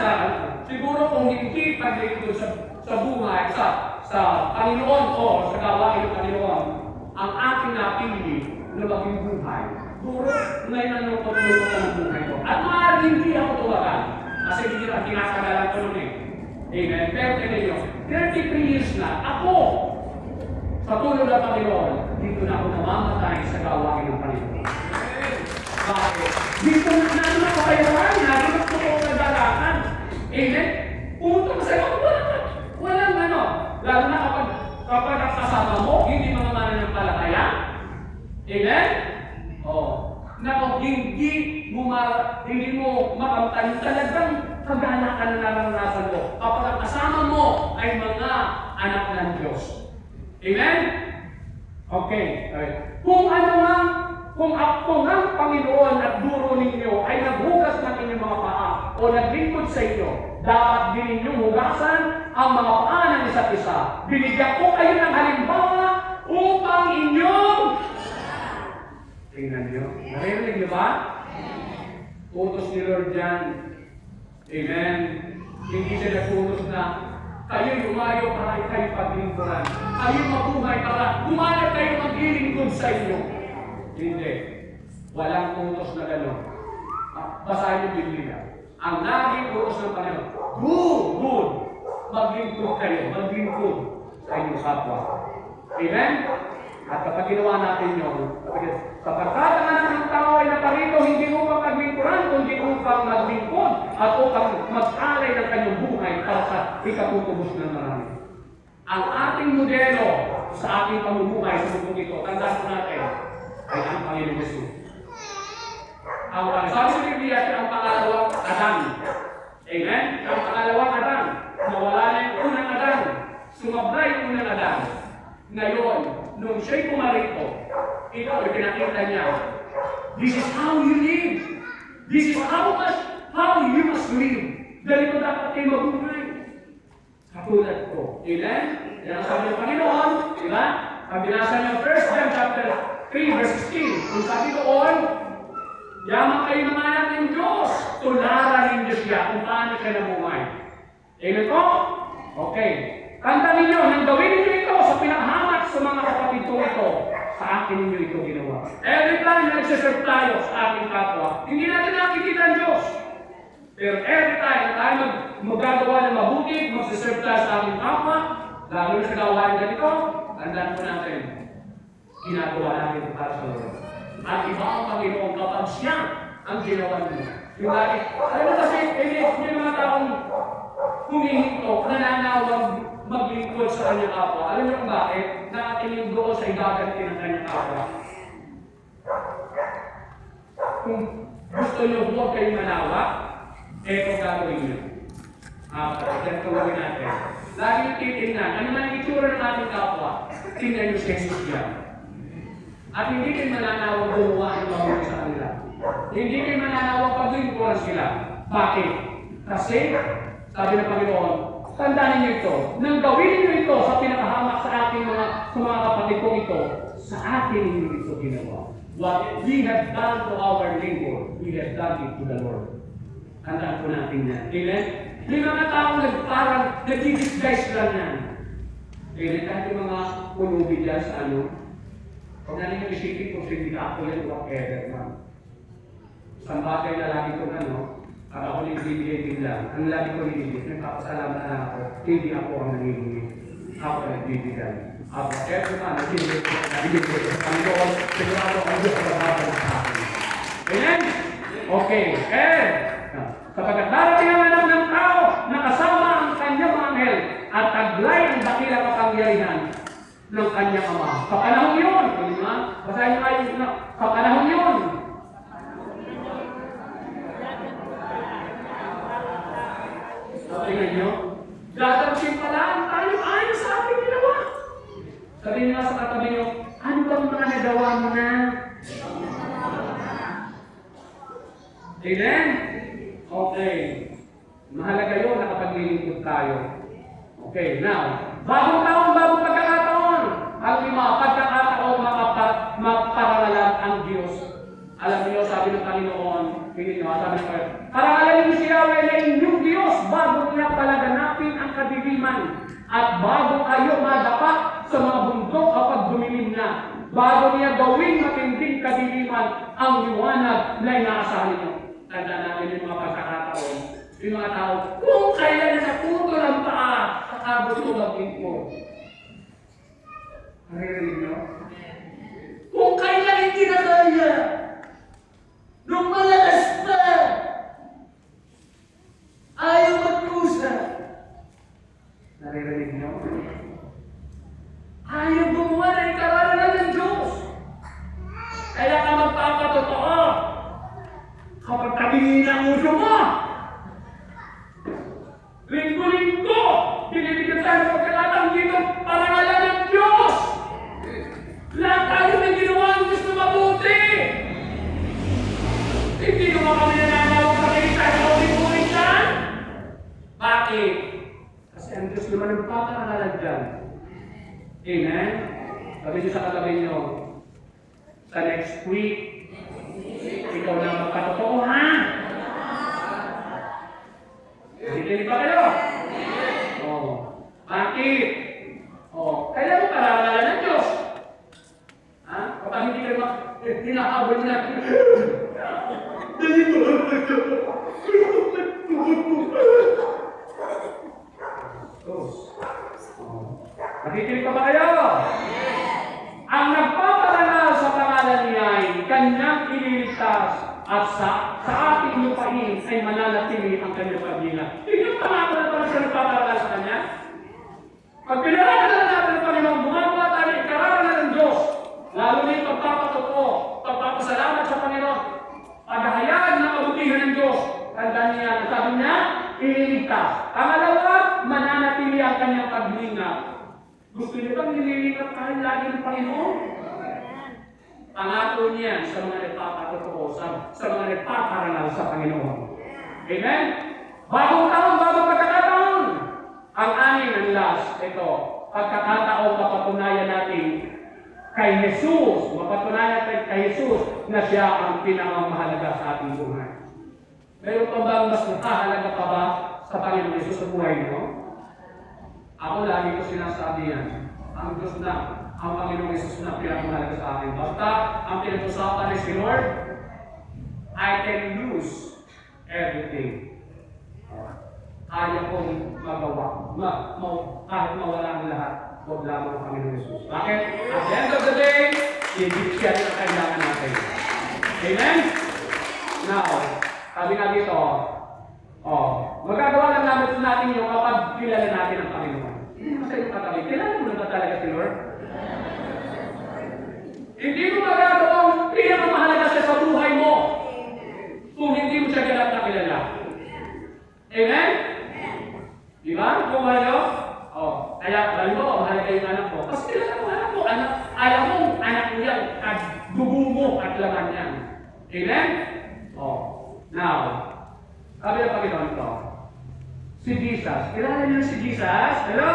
siguro kung hindi paglingkod sa buhay, sa Panginoon o sa gawain ng Panginoon, ang aking napili na maging buhay, siguro ngayon ang nung ng buhay ko. At maaaring hindi ako tuwagan. Kasi hindi na tinasagalan ko nun eh. Amen? Pero tingnan nyo, 33 years na, ako, sa tulong ng Panginoon, dito na ako namamatay sa gawain ng Panginoon. Bakit? Dito na ako kayo rin, naging ko kong nagalakan. Amen? Pumunta ka sa'yo, walang ano. Lalo na kapag nakasama mo, hindi mga mananampalataya. Amen? Na hindi mo makamtan talagang kagalakan na naranasan mo kapag ang kasama mo ay mga anak ng Diyos. Amen? Okay. Kung ang Panginoon at duro ninyo ay naghugas ng inyong mga paa o naglingkod sa inyo, dapat din ninyong hugasan ang mga paa ng isa't isa. Binigyan ko kayo ng halimbawa upang inyong tingnan nyo. Narinig nyo ba? Utos ni Lord yan. Amen. Hindi siya nag-utos na kayo lumayo para kayo paglingkuran. Kayo mabuhay para lumayo kayo maglilingkod sa inyo. Hindi. Walang utos na gano'n. Basahin yung Biblia. Ang naging utos ng Panginoon, good. Maglingkod kayo. Maglingkod sa inyong kapwa. Amen? At kapag ginawa natin yun, sapagkat ang anak ng tao ay naparito hindi upang maglingkuran, kundi upang maglingkod at upang mag-alay ng kanyang buhay para sa ikatutubos ng marami. Ang ating modelo sa ating pamumuhay sa mundong ito, tandaan po natin, ay ang Panginoon Jesus. Sabi sa Biblia, ang pangalawang Adan. Amen? Ang pangalawang Adan. Nawala na yung unang Adan. Sumabra yung unang Adan. Ngayon, nung siya'y pumarito, Ito, ipinakita niya. This is how you live. This is how you must live. Ganito dapat kayo mabuhay. Katulad ko. Amen? Yan ang sabi ng Panginoon. Diba? Pag binasa niyo 1 John chapter 3 verse 16. Kung sabi doon, yaman kayo ng anak ng Diyos. Tularan ninyo siya kung paano siya namuhay. Amen po? Okay. Tandaan ninyo, nang gawin ninyo ito sa pinakahamak sa mga kapatid ko ito, sa akin ninyo ito ginawa. Every time nagsiserve tayo sa ating kapwa, hindi natin nakikita ang Diyos. Pero every time tayo magagawa ng mabuti, magsiserve tayo sa ating kapwa, lalo na sa gawain ganito, tandaan po natin, ginagawa natin ito para sa Lord. At iba ang Panginoon kapag siya ang ginawa niyo. Yung lagi, alam mo kasi, may mga taong humihinto, nananawag maglingkod sa kanyang kapwa. Alam niyo kung bakit? Nakatingin doon sa igaganti ng kanyang kapwa. Kung gusto niyo huwag kayong manawag, eto gagawin niyo. Ganito gawin natin. Lagi yung titingnan, ano man yung itsura ng ating kapwa, tingnan niyo si Jesus yan. At hindi kayo mananawag gumawa ng mabuti sa kanila. Hindi kayo mananawag paglingkuran sila. Bakit? Kasi, sabi ng Panginoon, tandaan niyo ito, nang gawin niyo ito sa pinakahamak sa ating mga kapatid ko ito, sa atin niyo ito ginawa. What we have done to our neighbor, we have done it to the Lord. Tandaan po natin yan. Amen? Yung mga taong parang nag-disguise lang yan. Amen? Kahit yung mga pulubi dyan sa huwag na ninyo isipin kung sindikato yan, whatever man. Isang bagay na lagi kong at ako nagbibigay din lang. Ang lagi ko nilibig, nagpapasalamat na ako, hindi ako ang nangingi. Ako ang nagbibigay. At whatever man, nagbibigay ko sa Panginoon, sigurado ang Diyos ang babalik sa akin. Amen? Okay. Sapagkat darating ang anak ng tao, nakasama ang kanyang mga anghel, at taglay ang dakilang kapangyarihan ng kanyang ama. Sa panahon yun, basahin nyo kayo, sa panahon yun, tingnan nyo, gagawin pala tayo ayon sa ating ginawa. Sabihin nyo sa katabi nyo, ano bang mga nagawa mo na? Amen? Okay. Mahalaga yun, nakapaglilingkod tayo. Okay, now, bagong taon, bagong pagkakataon. Ang lima, pagkakataon, maparangalan ang Diyos. Alam niyo, sabi ng Panginoon, hindi nyo, sabi ng Panginoon, parangalan niyo si Yahweh na inyong Diyos bago niya palaganapin ang kadiliman at bago kayo madapa sa mga bundok kapag dumilim na. Bago niya gawin matinding kadiliman ang liwanag na inaasahan niyo. Tandaan natin yung mga pagkakataon. Yung mga tao, kung kailan na putol ang paa, saka gusto mag-ingkod. Naririnig niyo? Kung kailan hindi na kaya, nung malakas pa, ayaw magkusa. Naririnig niyo? Ayaw gumawa ng kararanan ng Diyos. Kaya ka magpapatotoo. Kapag tabingin ang uso mo, linggo-linggo, binibigyan tayo ng pagkakataon dito, parangalan ng Diyos. Lahat tayo may ginawa ang Diyos na mabuti. Hindi naman kami nananawag sa kayo tayo ulit-ulit dyan. Bakit? Kasi ang Diyos naman ang paparangalan dyan. Amen? Sabi niyo sa katabi niyo, sa next week, ikaw na magkatotoo, ha? Hindi ba kayo? Oo. Bakit? Oo. Kailan mo parangalan ng Diyos? Ha? Kapag hindi kayo hinahabol na. Dali mo. Nakikinig pa ba kayo? Ang nagpaparangal sa pangalan niya ay kanyang ililigtas at sa ating lupain ay mananatili ang kanyang paglinga. Tingnan pa nga na siya nagpaparangal sa kanya. Pag pinaranalan natin ng Panginoon, bumagawa tayo ng kararanan ng Diyos. Lalo na yung pagpapatotoo, pagpapasalamat sa Panginoon, paghahayag ng kabutihan ng Diyos. Tandaan niya, sabi niya, ililigtas. Pangalawa, mananatili ang kanyang paglinga. Gusto niyo bang nililingat tayo lagi ng Panginoon? yan sa mga nagpapatotoo, sa mga nagpaparanal sa Panginoon. Amen? Bagong taon, bagong pagkakataon. Ang anim and last, ito, pagkakataon mapatunayan natin kay Jesus, mapatunayan natin kay Jesus na siya ang pinakamahalaga sa ating buhay. Mayroon pa bang mas mahalaga pa ba sa Panginoon Jesus sa buhay niyo? Ako lagi ko sinasabi yan. Ang Diyos na, ang Panginoong Jesus na pinakamahalaga sa akin. Basta ang pinag-usapan ni si Lord, I can lose everything. Kaya kong magawa. Kahit mawala ang lahat, huwag lamang ang Panginoong Jesus. Bakit? At the end of the day, hindi siya rin ang kailangan natin. Amen? Now, sabi nga dito, magagawa lang natin yung kapag kilala natin ang Panginoon. Hindi mo sa iyong katabi. Kilala mo na ba talaga si Lord? Hindi mo magagawa ang pinakamahalaga siya sa buhay mo kung hindi mo siya kilala. Amen? Diba? Kung ano? Kaya, alam mo, mahalaga yung anak mo. Kasi kilala mo anak mo. Alam mo, anak mo yan. At dugo mo at laman yan. Amen? Now, sabi ng Panginoon ito, si Jesus. Kilala niyo si Jesus? Hello?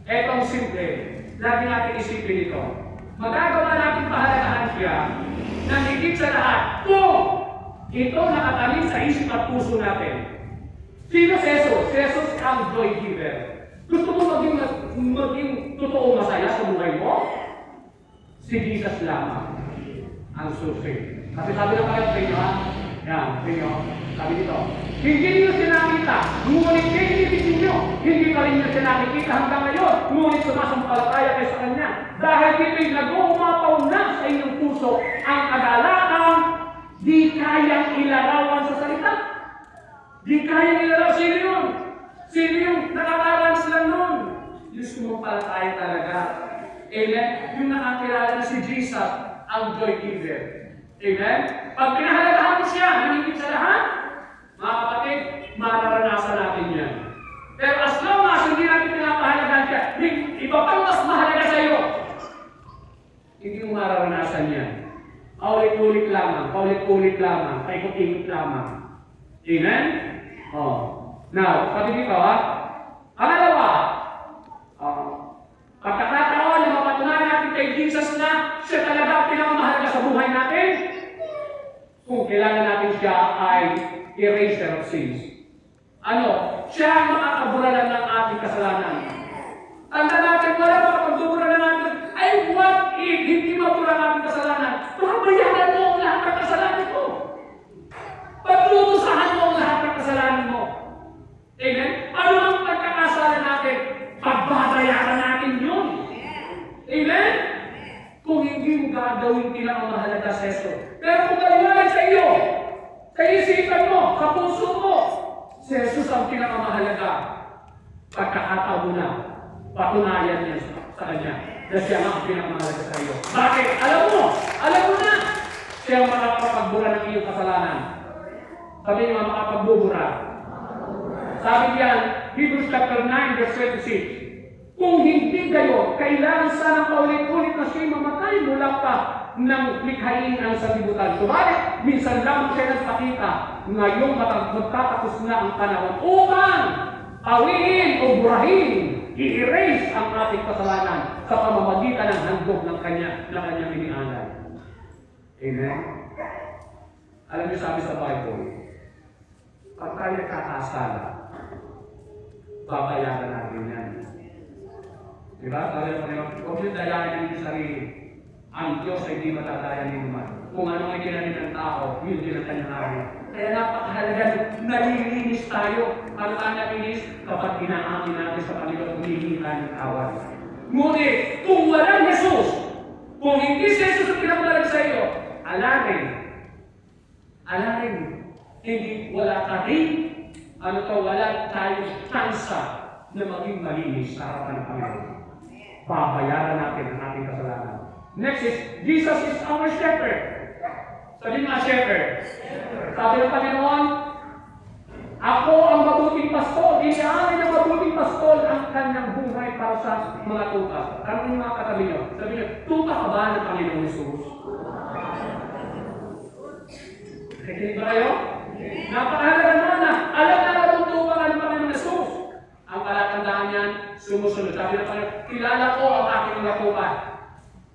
Etong simple. Lagi natin isipin ito. Magagawa natin pahalagahan siya na higit sa lahat kung ito nakatalim sa isip at puso natin. Sino si Jesus? Si Jesus ang joy giver. Gusto mo maging totoo masaya sa buhay mo? Si Jesus lamang ang susi. Kasi sabi ng Panginoon sa inyo, yan, sa inyo, sabi dito, hindi niyo siya nakita, ngunit kinikitin niyo, hindi pa rin niyo siya nakikita hanggang ngayon, ngunit sumasampalataya kayo sa Kanya. Dahil dito'y nag-uumapaw na sa inyong puso ang kagalangang di kayang ilarawan sa salita. Di kayang ilarawan. Sino yun? Sino yung nakakarans lang nun? Yung sumampalataya talaga. Amen? Yung nakakilala na si Jesus, ang joy giver. Amen? Pag pinahalagahan mo siya, nangyigit sa lahat, mga kapatid, mararanasan natin yan. Pero as long as hindi natin pinapahalagahan siya, iba pang mas mahalaga sa iyo, hindi mo mararanasan yan. Paulit-ulit lamang, paikot-ikot lamang. Amen? Now, sabi dito pangalawa, pagkakataon na mapatunayan natin kay Jesus na siya talaga ang pinakamahalaga sa buhay natin, kung kilala natin siya ay eraser of sins. Siya ang makakaburalan ng ating kasalanan. Tanda natin, wala makapagduburalan natin. Ay, what if hindi mabura ang ating kasalanan? Pabayaran mo ang lahat ng kasalanan mo. Paglutusahan mo ang lahat ng kasalanan mo. Amen? Ano ang pagkakasala natin? Pagbabayaran natin yun. Amen? Kung hindi mo gagawin pinakamahalaga sa Jesus. Pero kung galiwanag sa iyo, sa isipan mo, sa puso mo, si Jesus ang pinakamahalaga. Pagkakataon mo na, patunayan niya sa Kanya na siya ang pinakamahalaga sa iyo. Bakit? Alam mo na, siya ang makapagbura ng iyong kasalanan. Sabi niyo, makapagbubura. Sabi niyan, Hebrews chapter 9, verse 26, kung hindi kayo, kailangan sanang paulit-ulit na siya'y mamatay mula pa ng likhain ang sanlibutan. Subalit, minsan lang siya nagpakita ngayong magtatapos na ang panahon upang awiin o burahin, i-erase ang ating kasalanan sa pamamagitan ng handog ng kanyang inialay. Amen? Alam niyo sabi sa Bible, pag tayo nagkakasala, babayaran natin yan. Diba? Sabi ng Panginoon, huwag niyo dayanin yung sarili. Ang Diyos ay di matadayan ni naman. Kung ano ay kinanin ng tao, yun din ang kanyang hari. Kaya napakahalaga, nalilinis tayo. Ano ang nalinis? Kapag inaamin natin sa Panginoon, humihingi tayo ng tawad. Ngunit, kung walang Jesus, kung hindi si Jesus ang pinagbalag sa iyo, alarin, hindi wala ka rin, wala tayong tansa na maging malinis sa harapan ng Panginoon. Babayaran natin ang ating kasalanan. Next is, Jesus is our shepherd. Sabi nga, shepherd. Sabi ng Panginoon, ako ang mabuting pastol. Iniaalay ng mabuting pastol ang kanyang buhay para sa mga tuta. Tanong yung mga katabi nyo. Sabi nyo, tuta ka ba mahal ng Panginoong Jesus? Nakikinig ba kayo? Napakahalaga naman na alam na natutupan ng Panginoong Jesus. Ang palatandaan niyan, sumusunod. Sabi ng Panginoon, kilala ko ang aking mga tupan.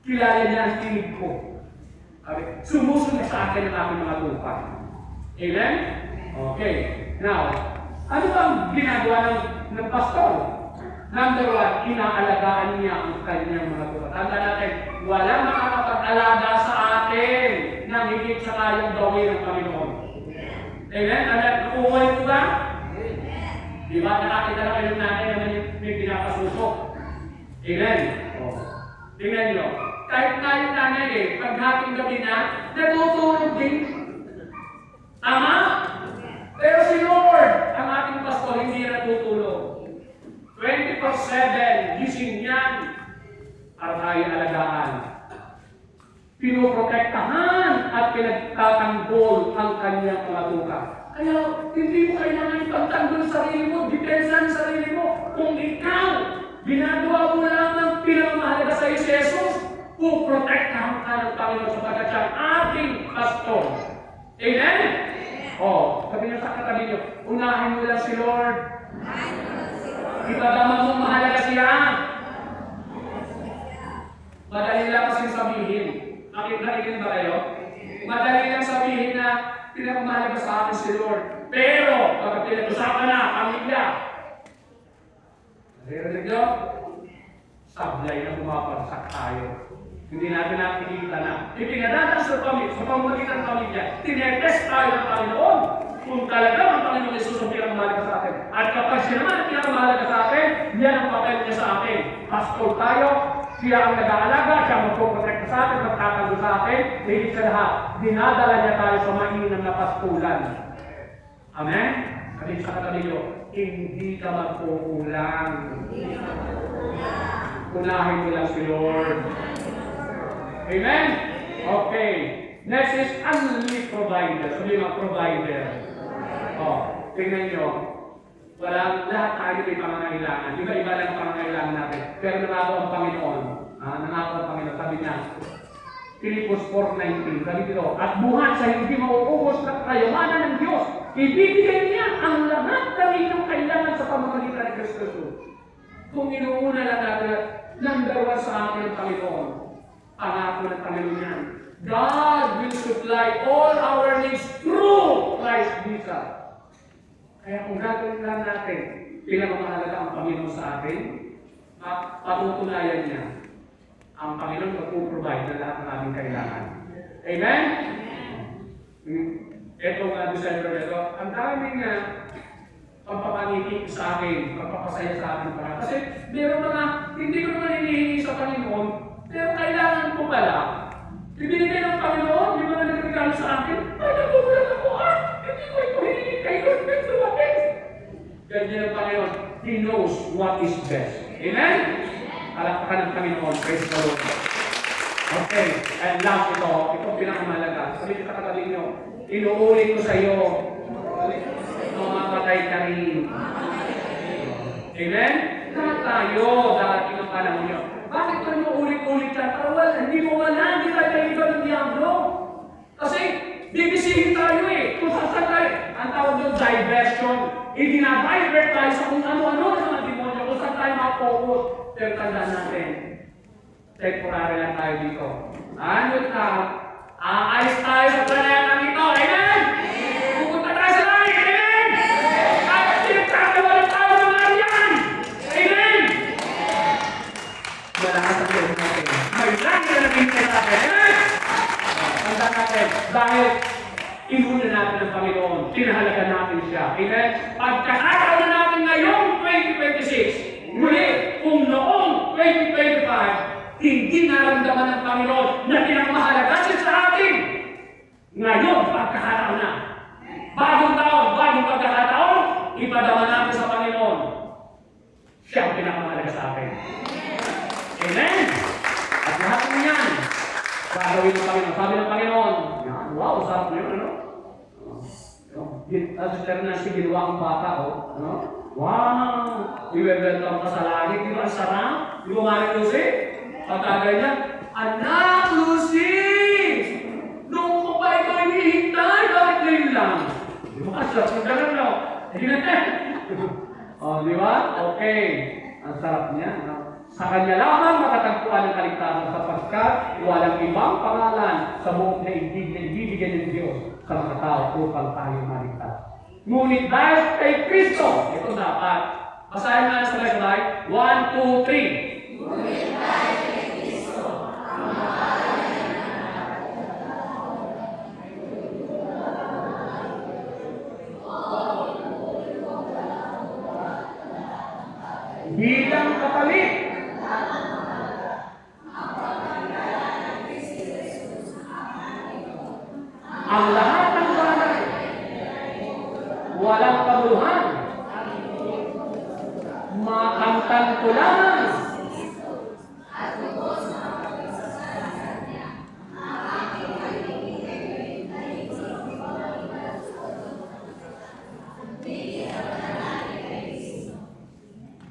Kilala niya ang tinig ko. Sabi, sumusunod sa akin ang aking mga tupan. Amen? Okay. Now, ano ba ang ginagawa ng pastor? Number one, inaalagaan niya ang kanyang mga tupa. Tanda natin, walang makakapag-alaga sa atin ng higit sa kayang gawin ng Panginoon. Amen? Nakukuha niyo ba? Di ba? Nakakita na kayo natin naman yung pinapasusok. Amen? Tingnan niyo. Kahit nga yung nanay paghating gabi na, natutulog din. Tama? Pero si Lord, ang ating pastor, hindi natutulog. 24/7, gising yan para tayo alagaan. Pinoprotektahan at pinagtatanggol ang kanyang mga tuka. Kaya hindi mo kailangan ipagtanggol sa sarili mo, depensa sa sarili mo. Kung ikaw, ginagawa mo lang ng pinamahalaga sa iyo si Jesus, puprotektahan ka ng Panginoon sapagkat siya ang ating pastor. Amen? Sabi niyo sa katabi niyo, unahin mo lang si Lord. Ipadaman mo mahalaga siya. Madali lang kasi sabihin. Nakikinig ba kayo? Madali lang sabihin na pinakamahalaga sa akin si Lord. Pero, pagka pinag-usapan na, pamilya. Narinig niyo? Sablay na bumabagsak tayo. Hindi natin nakikita na. Ipinadadaan sa pamamagitan ng pamilya. Tinetest tayo ng Panginoon. Kung talaga ang Panginoon Jesus ang pinakamahalaga sa atin. At kapag siya naman ang pinakamahalaga sa atin, yan ang papel niya sa atin. Pastor tayo, siya ang nag-aalaga, siya ang magpuprotekta sa atin, magtatanggol sa atin, higit sa lahat. Dinadala niya tayo sa mainam na pastulan. Amen? Kasi sa katabi niyo, hindi ka magkukulang. Unahin mo lang si Lord. Amen? Okay. Next is unlimited provider. Sabi mo, provider. Tingnan nyo. Lahat tayo may pangangailangan. Iba-iba lang ang pangangailangan natin. Pero nangako ang Panginoon. Nangako ang Panginoon. Sabi niya, Philippians 4:19. Sabi dito, at buhat sa hindi mauubos na kayamanan ng Diyos, ibibigay niya ang lahat ng inyong kailangan sa pamamagitan ng Kristo Jesus. Kung inuuna lang natin, number one sa akin ng Panginoon. Pangako ng Panginoon yan. God will supply all our needs through Christ Jesus. Kaya kung gagawin lang natin, pinakamahalaga ang Panginoon sa atin, patutunayan niya. Ang Panginoon mag-provide na lahat ng ating kailangan. Amen? Ito nga, December ito, ang daming pagpapangitik sa akin, pagpapasaya sa akin para. Kasi meron mga, hindi ko naman hinihingi sa Panginoon, pero kailangan ko pala. Ibinigay ng Panginoon, di ba na nagregalo sa akin? Ay, nagugulat ako, hindi ko ito hihingi kay Lord, pero bakit? Ganyan ang Panginoon, He knows what is best. Amen? Palakpakan ng Panginoon, praise the Lord. Okay, and last ito pinakamalaga. Sabi sa katabi nyo, inuulit ko sa iyo, mamamatay ka rin. Amen? Lahat tayo, darating ang panahon nyo. Bakit ko mo ulit-ulit ka? Hindi mo wala, hindi tayo naiba ng Diablo. Kasi, bibisihin tayo kung saan tayo. Ang tawag doon, diversion. Idina-divert tayo sa kung ano-ano sa mga demonyo, kung saan tayo makapokus. Pero tandaan natin, temporary lang tayo dito. Ano ka? Aalis tayo sa planetang ito. Amen? Pupunta tayo sa langit. Amen? At pinagkakawalan tayo ng ariyan. Amen? Malakas ang Diyos natin. May langit na naging sa atin. Amen? Tandaan natin, dahil inuna natin ang Panginoon, tinahalagan natin siya. Amen? Pagkakataon na natin ngayong 2026, muli, kung noong 2025, hindi naramdaman ng Panginoon na pinamahalaga siya sa atin. Ngayon, pagkakataon na. Bagong taon, bagong pagkakataon, ipadama natin sa Panginoon. Siya ang pinamahalaga sa atin. Amen? At lahat ng yan, gagawin ng Panginoon. Sabi ng Panginoon, wow, sarap na yun, ano? Sister Nancy, ginawa ang bata, ano? Wow! I-welcome ka sa langit. Di ba ang sarap? Di ba Maring Jose? Pagkagay niya, anak, Masarap yung ganun, no? O, di ba? Okay. Ang sarap niya, no? Sa kanya lamang matatagpuan ang kaligtasan sapagkat walang ibang pangalan sa buong daigdig na ibibigay ng Diyos sa mga tao upang tayo maligtas. Ngunit dahil kay Kristo, ito dapat. Basahin nga sa slide. 1, 2, 3. Ngunit dahil kay Kristo, ang bilang kapalit. Ang lahat ng bagay, walang kabuluhan, makamtan ko lamang.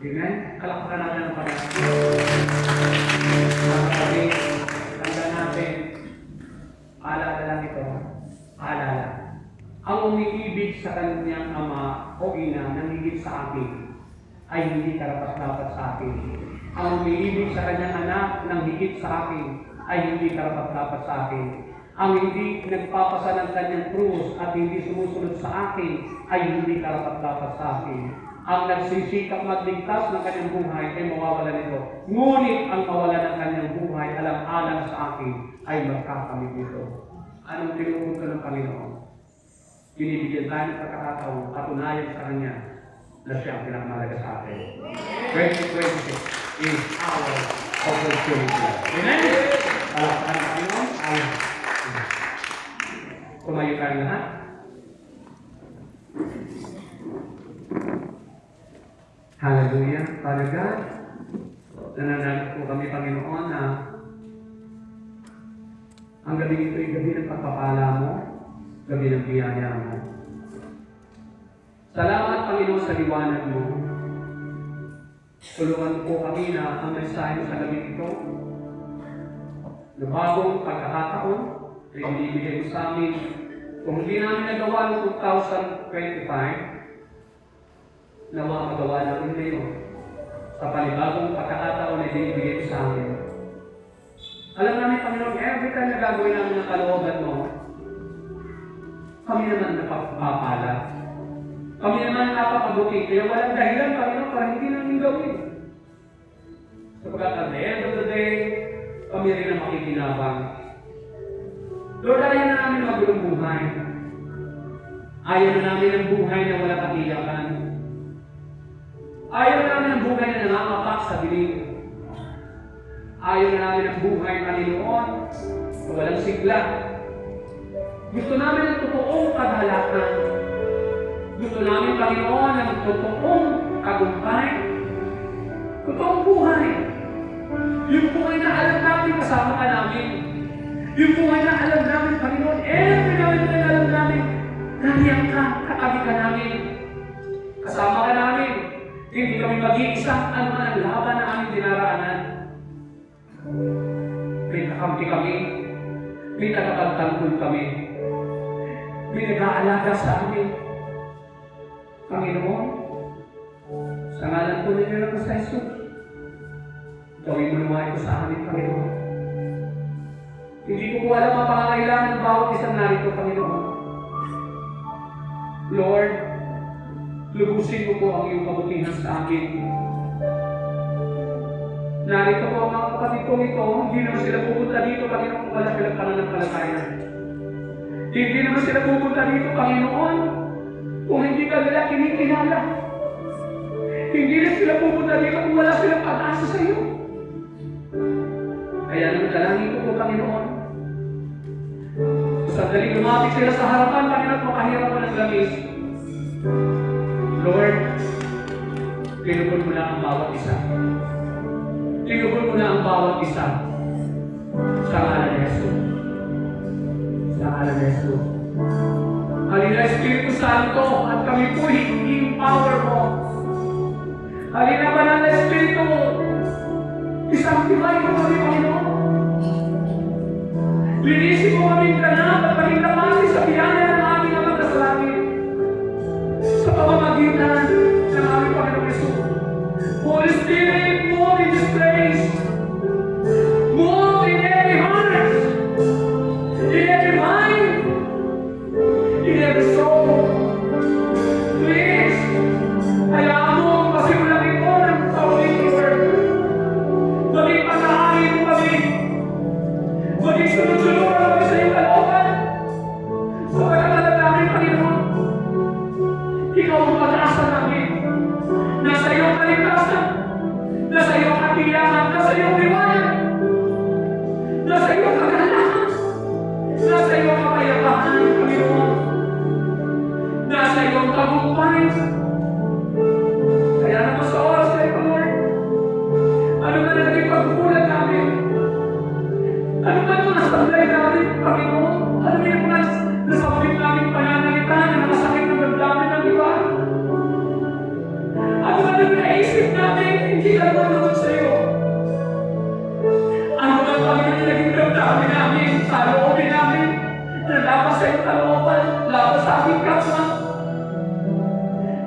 Amen? Kalakpakan natin ang Panginoon. Mga kapatid, tandaan natin, paalala lang ito, paalala. Ang umiibig sa kanyang ama o ina nang higit sa akin, ay hindi karapat-dapat sa akin. Ang umiibig sa kanyang anak nang higit sa akin, ay hindi karapat-dapat sa akin. Ang hindi nagpapasa ng kanyang krus at hindi sumusunod sa akin, ay hindi karapat-dapat sa akin. Ang nagsisikap magligtas ng kanyang buhay ay mawawala nito. Ngunit ang mawala ng kanyang buhay alang-alang sa akin ay magkakamit nito. Anong tinuturo ng Panginoon? Binibigyan tayo ng pagkakataon, patunayan sa Kanya na siya ang pinakamalaga sa atin. 2026 is our opportunity. Amen? Palakpakan ng Panginoon. Amen. Tumayo kayo lahat. Hallelujah. Father God, nananalig po kami, Panginoon, na ang gabi ito ay gabi ng pagpapala mo, gabi ng biyaya mo. Salamat, Panginoon, sa liwanag mo. Tulungan po kami na ang mensahe mo sa gabi ito, na bagong pagkakataon, ay ibibigay mo sa amin. Kung hindi namin nagawa noong 2025, nawa magawa namin ngayon sa panibagong pagkakataon na binibigay mo sa amin. Alam namin, Panginoon, every time na gagawin namin ang kalooban mo, kami naman napapapala. Kami naman napapabuti. Kaya walang dahilan, Panginoon, para hindi namin gawin. Sapagkat at the end of the day, kami rin ang makikinabang. Lord, ayaw na namin magulong buhay. Ayaw na namin ang buhay na wala katiyakan. Ayaw na namin ang buhay na nangangapak sa dilim. Ayaw na namin ang buhay, Panginoon, na walang sigla. Gusto namin ang totoong kadalakan. Gusto namin, Panginoon, ang totoong kagumpay. Totoong buhay. Yung buhay na alam namin kasama ka namin. Yung buhay na alam namin, Panginoon, every now and then alam namin, nandiyan ka, katabi ka namin. Kasama ka namin. Hindi kami mag-iisa, ano man ang laban na aming dinaraanan. May kakampi kami, may nakapagtanggol kami, may nag-aalaga sa amin. Panginoon, sa ngalan po ninyo na po sa Jesus, gawin mo naman ito sa amin, Panginoon. Hindi ko po alam ang pangangailangan ng bawat isang narito, Panginoon. Lord, lubusin mo po ang iyong kabutihan sa akin. Narito po ang mga kapatid kong ito, hindi naman sila pupunta dito, Panginoon, kung wala silang pananampalataya. Hindi naman sila pupunta dito, Panginoon, kung hindi ka nila kinikilala. Hindi rin sila pupunta dito kung wala silang pag-asa sa iyo. Kaya naman dalangin ko po, Panginoon, sandaling lumapit sila sa harapan, Panginoon, mapahirap ko ng langis. Lord, tinubod mo na ang bawat isa. Tinubod mo na ang bawat isa. Sa ngalan ni Jesus. Sa ngalan ni Jesus. Halina, Espiritu Santo, at kami po i-empower mo. Halina, Banal na Espiritu, isang-timay mo kami, Panginoon. Linisin mo kami ganap at pagkakapasi sa biyaya ng aming Ama sa langit. Holy Spirit, move in this place. Move in every heart, in every mind, in every soul. Please, hayaan mo pasimulamin mo ng Holy Word. Maging pag-aari mo kami. Maging sunod-sunod kami sa iyong kalooban. Sa pagkakalat namin, Panginoon. Ikaw ang pag-asa namin. Nasa iyong kaligtasan. Nasa iyong katiyakan. Nasa iyong liwanag. Nasa iyong kagalakan. Nasa iyong kapayapaan, Panginoon. Nasa iyong tagumpay. Kaya naman sa oras na ito, Lord, ano man ang naging pagkukulan namin? Ano man ang nasablay namin, Panginoon? Ano man yung nasabit namin pananalitan na nakasakit ng damdamin ng iba? Ano man ang naisip namin, hindi ka naman sa iyo? Ano man, Panginoon, yung naging damdamin namin, sa loobin namin, na labas sa iyong kalooban, labas sa aking kapwa?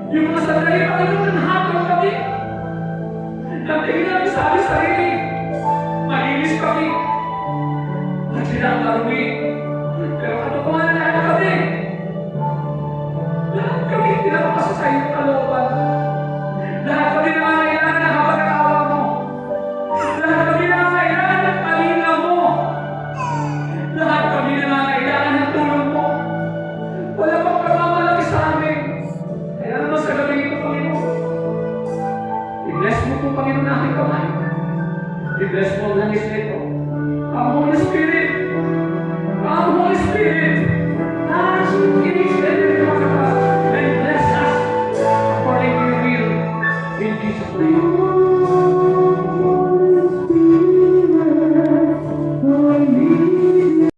Yung mga sandali, Panginoon, nanghagaw kami. Nagtingin namin sa aming sarili. Malinis kami. At silang marumi. Pero katotohanan na lahat kami. Lahat kami pinapakasa sa iyong kalooban. Lahat kami nangangailangan ng habag ng awa mo. Lahat kami nangangailangan ng palinga mo. Lahat kami nangangailangan ng tulong mo. Wala pang pagmamalaki sa amin. Kaya naman sa gabi ito, Panginoon, i-bless mo po, Panginoon, natin kamay. I-bless mo ang langis na ito.